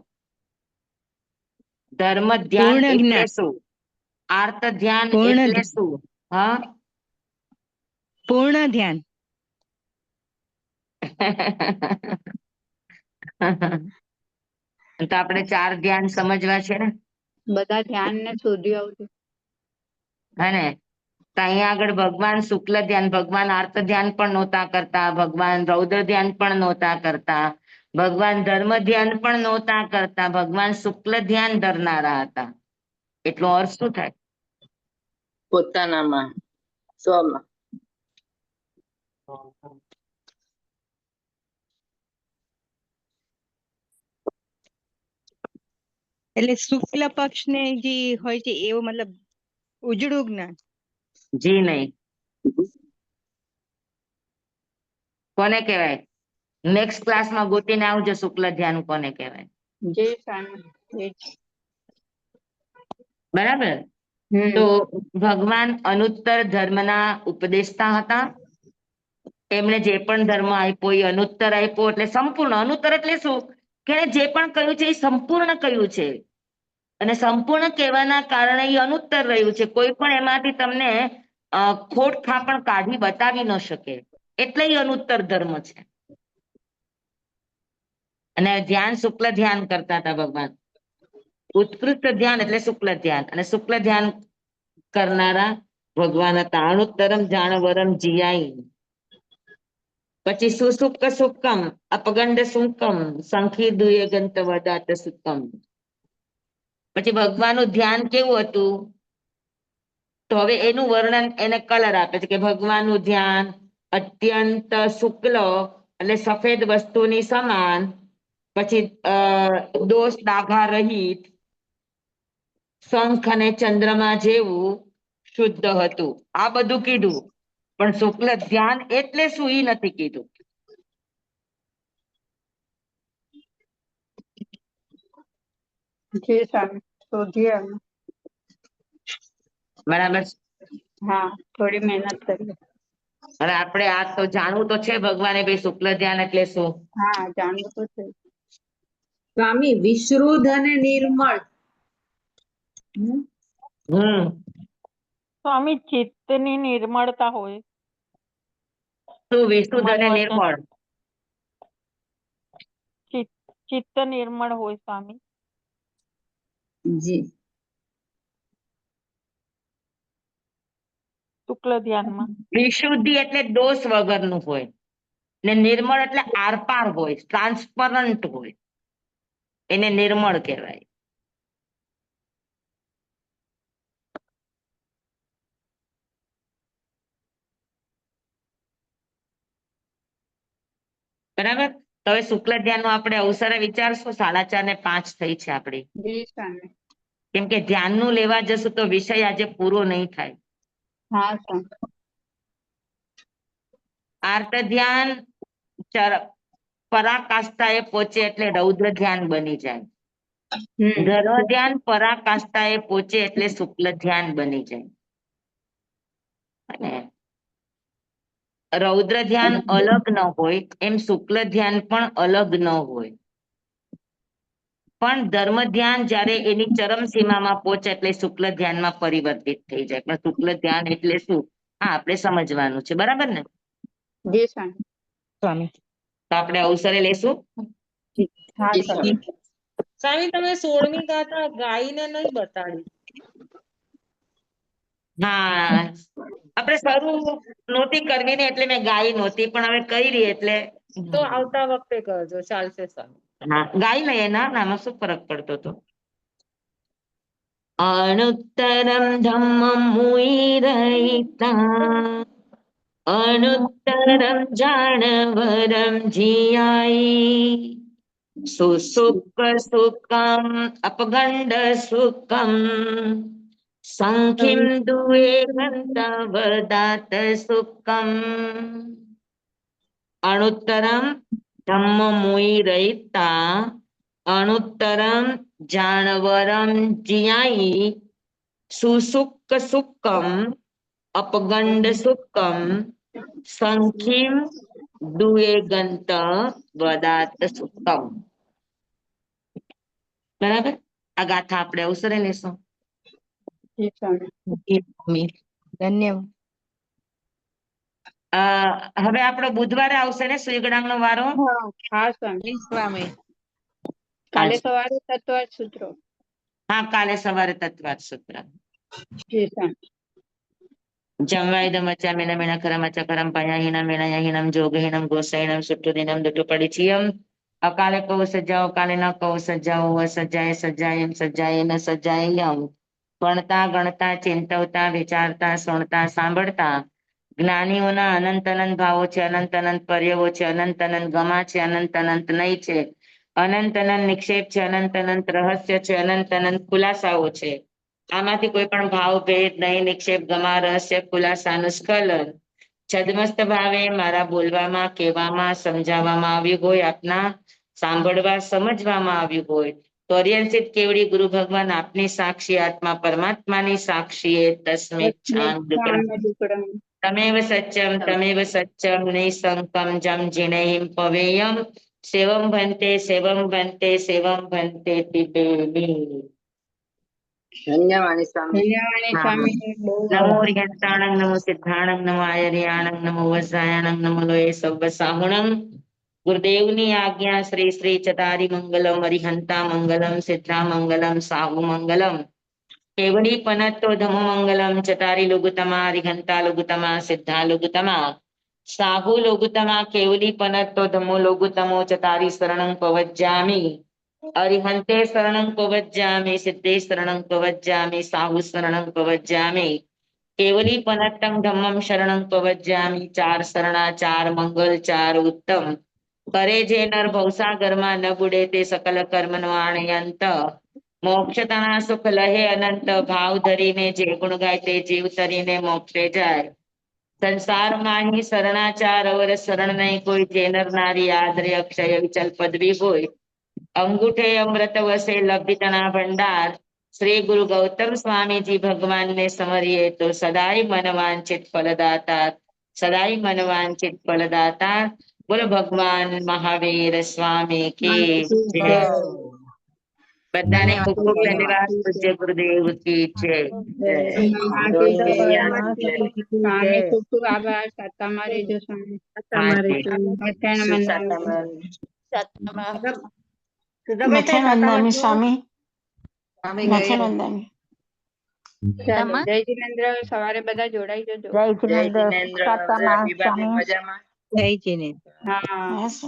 ધર્મ ધ્યાન પૂર્ણ એટલે જ્ઞાન. શું? આર્ત ધ્યાન પૂર્ણ એટલે ધ્યાન. શું? હા. પૂર્ણ ધ્યાન. તો આપણે 4 ધ્યાન સમજવા છે ને, બધા ધ્યાન ને શોધી આવતું. હે? તો અહીંયા આગળ ભગવાન શુક્લ ધ્યાન, ભગવાન આર્ત ધ્યાન પણ નહોતા કરતા, ભગવાન રૌદ્ર ધ્યાન પણ નહોતા કરતા, ભગવાન ધર્મ ધ્યાન પણ નહોતા કરતા, ભગવાન શુક્લ ધ્યાન ધરનારા હતા. એટલો અર્થ શું થાય? પોતાનામાં, સ્વમાં. એટલે શુક્લ પક્ષ ને જે હોય છે એવો મતલબ ઉજળું જ્ઞાન. જી નહીં. કોને કહેવાય? નેક્સ્ટ ક્લાસમાં ગોતીને આવજો, શુક્લ ધ્યાન કોને કહેવાય. જે સ્વામી. બરાબર? તો ભગવાન અનુત્તર ધર્મના ઉપદેશતા હતા. એમણે જે પણ ધર્મ આપ્યો એ અનુત્તર આપ્યો, એટલે સંપૂર્ણ. અનુત્તર એટલે શું? કે જે પણ કહ્યું છે એ સંપૂર્ણ કહ્યું છે, અને સંપૂર્ણ કહેવાના કારણે એ અનુત્તર રહ્યું છે. કોઈ પણ એમાંથી તમને ખોટ ખાપણ કાઢી બતાવી ન શકે, એટલે એ અનુત્તર ધર્મ છે. અને ધ્યાન શુક્લ ધ્યાન કરતા હતા ભગવાન. ઉત્કૃષ્ટ ધ્યાન એટલે શુક્લ ધ્યાન, અને શુક્લ ધ્યાન કરનારા ભગવાન હતા. અણુત્તરમ જાણવરમ જીયાઈ. પછી સુસુક સુકમ અપગંડ સુકમ સંખી દુએ ગંત વદાત સુકમ. પછી ભગવાનનું ધ્યાન કેવું હતું? તો હવે એનું વર્ણન, એને કલર આપે છે કે ભગવાનનું ધ્યાન અત્યંત શુક્લ એટલે સફેદ વસ્તુની સમાન, પછી દોષ ડાઘા રહિત, શંખ અને ચંદ્રમા જેવું શુદ્ધ હતું. આ બધું કીધું, પણ શુક્લ ધ્યાન એટલે શું ઈ નથી કીધું. જે સ્વામી શોધી આવ્યું. બરાબર? હા, થોડી મહેનત કરી. હવે આપણે આ તો જાણવું તો છે ભગવાને ભાઈ શુક્લ ધ્યાન એટલે શું. હા, જાણવું તો છે. સ્વામી વિશ્રુદ્ધ અને નિર્મળ. સ્વામી ચિત્તની નિર્મળતા હોય. શું વિશુદ્ધ મન અને વચન નિર્મળ? ચિત્ત નિર્મળ હોય સ્વામી. જી. શુક્લ ધ્યાનમાં. વિશુદ્ધિ એટલે દોષ વગરનું હોય ને નિર્મળ એટલે આરપાર હોય, ટ્રાન્સપરન્ટ હોય, એને નિર્મળ કહેવાય. બરાબર. તો હવે શુક્લ ધ્યાન નું આપણે અવસરે વિચારશું. 4:45 થઈ છે આપડી. જી સ્વામી. કેમ કે ધ્યાનનું લેવા જશું તો વિષય આજે પૂરો નહીં થાય. હા સ્વામી. આર્ત ધ્યાન પરાકાષ્ઠાએ પહોંચે એટલે રૌદ્ર ધ્યાન બની જાય. ધર્મ ધ્યાન પરાકાષ્ઠાએ પહોંચે એટલે શુક્લ ધ્યાન બની જાય. અને રૌદ્ર ધ્યાન અલગ ન હોય એમ શુક્લ ધ્યાન પણ અલગ ન હોય. પણ ધર્મ ધ્યાન જ્યારે એની ચરમસીમામાં પહોંચે એટલે શુક્લ ધ્યાનમાં પરિવર્તિત થઈ જાય. પણ શુક્લ ધ્યાન એટલે શું? હા, આપણે સમજવાનું છે. બરાબર ને? જી સ્વામી. સ્વામી. તો આપણે અવસરે લેશું. હા સ્વામી. સ્વામી તમે 16મી ગાથા ગાઈને નહીં બતાડી. હા, આપણે શરૂ નહોતી કરવી ને એટલે મેં ગાઈ નહોતી, પણ હવે કરી એટલે તો આવતા વખતે કરજો, ચાલશે સ્વામી. હા, ગાઈ લઈએ. ના નામાં શું ફરક પડતો હતો? અનુત્તરમ ધમ્મમ મુઈરયિતા અનુત્તરમ જાણવરમ જીયાઈ સુસુખ સુખમ અપગંડ સુખમ સંખિમ દુએ ગંતવદાત સુખમ અણુત્તરમ ધમ્મ મુઈરયિતા અણુત્તરમ જાણવરમ જીયાઈ સુસુખ સુખમ અપગંડ સુખમ સંખિમ દુએ ગંત વદાત સુખમ. બરાબર. આ ગાથા આપણે અવસરે લેશું. જી સ્વામી. ધન્યવાદ. હવે આપણો બુધવારે આવશે ને શ્રીગણાંગનો વારો? હા સ્વામી. કાલે સવારે તત્વાર્થ સૂત્રો. હા, કાલે સવારે તત્વાર્થ સૂત્ર. જી સ્વામી. જમવાયદમચામેન મેણકરમચકરમ પયાહીનમ મેણયહીનમ જોગહીનમ ગોસૈનમ સુટ્ટુદિનમ દુટુપડિચિયમ અકાલે કહો સજાઓ કાલે ન કહો સજાઓ અસજાય સજાય એમ સજાય ન સજાય એમ ભણતા ગણતા ચિંતવતા વિચારતા સુણતા સાંભળતા જ્ઞાનીઓના અનંત અનંત ભાવો છે, અનંત અનંત પર્યવો છે, અનંત અનંત ગમા છે, અનંત અનંત નહીં છે, અનંત અનંત નિક્ષેપ છે, અનંત અનંત રહસ્ય છે, અનંત અનંત ખુલાસાઓ છે. આમાંથી કોઈ પણ ભાવ ભેદ નહીં, નિક્ષેપ ગમા રહસ્ય ખુલાસાનું સ્ખલન છદમસ્ત ભાવે મારા બોલવામાં કહેવામાં સમજાવવામાં આવ્યું હોય, આપના સાંભળવા સમજવામાં આવ્યું હોય તો અર્યંસિત કેવડી ગુરુ ભગવાન આપની સાક્ષી આત્મા પરમાત્માની સાક્ષી તસ્મે તમેવ સચ્ચમ નિસંકમ જમ જીણેહિમ પવેયમ સેવમ ભંતે સેવમ ભંતે સેવમ ભંતે તિબેમી. ધન્યવાદ સ્વામી. બહુ નમો રિયંતાણંગ નમો સિદ્ધાણંગ નમો આયર્યાણંગ નમો વસાયાણંગ નમો લોય સવ્વ સાહુણંગ. ગુરુદેવની આજ્ઞા શ્રી શ્રી ચતારી મંગલમ હરિહંતા મંગલમ સિદ્ધા મંગલમ સાહુ મંગલમ કેવડી પનત્તો ધમો મંગલમ ચતારી લુગુતમા હરિહંતા લુગુતમા સિદ્ધા લુગુતમા સાહુ લુગુતમા કેવલી પનત્તો ધમો લુગુતમો ચતારી શરણં પવજ્જામિ અરિહંતે શરણં પવજ્જામિ સિદ્ધે શરણં પવજ્જામિ સાહુ શરણં પવજ્જામિ કેવલી પનત્તં ધમ્મં શરણં પવજ્જામિ. ચાર શરણા ચાર મંગલ ચાર ઉત્તમ કરે જે નર ભવસાગરમાં ન બુડે તે સકલ કર્મનો આણ્યંત મોક્ષતના સુખ લહે અનંત ભાવ ધરીને જે ગુણ ગાય તે જીવ તરીને મોક્ષે જાય. સંસારમાં અહીં શરણાચાર અવર શરણ નહીં કોઈ જે નર નારી આદરે અક્ષય વિચલ પદવી હોય અંગૂઠે અમૃત વસે લભિતના ભંડાર શ્રી ગુરુ ગૌતમ સ્વામીજી ભગવાનને સમરીએ તો સદાય મનવાંચિત ફલદાતા સદાય મનવાંચિત ફલદાતા. બોલો ભગવાન મહાવીર સ્વામી કી જય. બધાને ખૂબ ખૂબ ધન્યવાદ. પૂજ્ય ગુરુદેવ કી જય. સ્વામી ખૂબ ખૂબ આભાર. સાતામાં રહેજો સ્વામી. સ્વામી. ચાલો એમાં? જય જિનેન્દ્ર સવારે બધા જોડાઈ જજો જય જિનેન્દ્ર કાકા મહાસ્વામી હા જય જીનેન્દ્ર. હા હશે.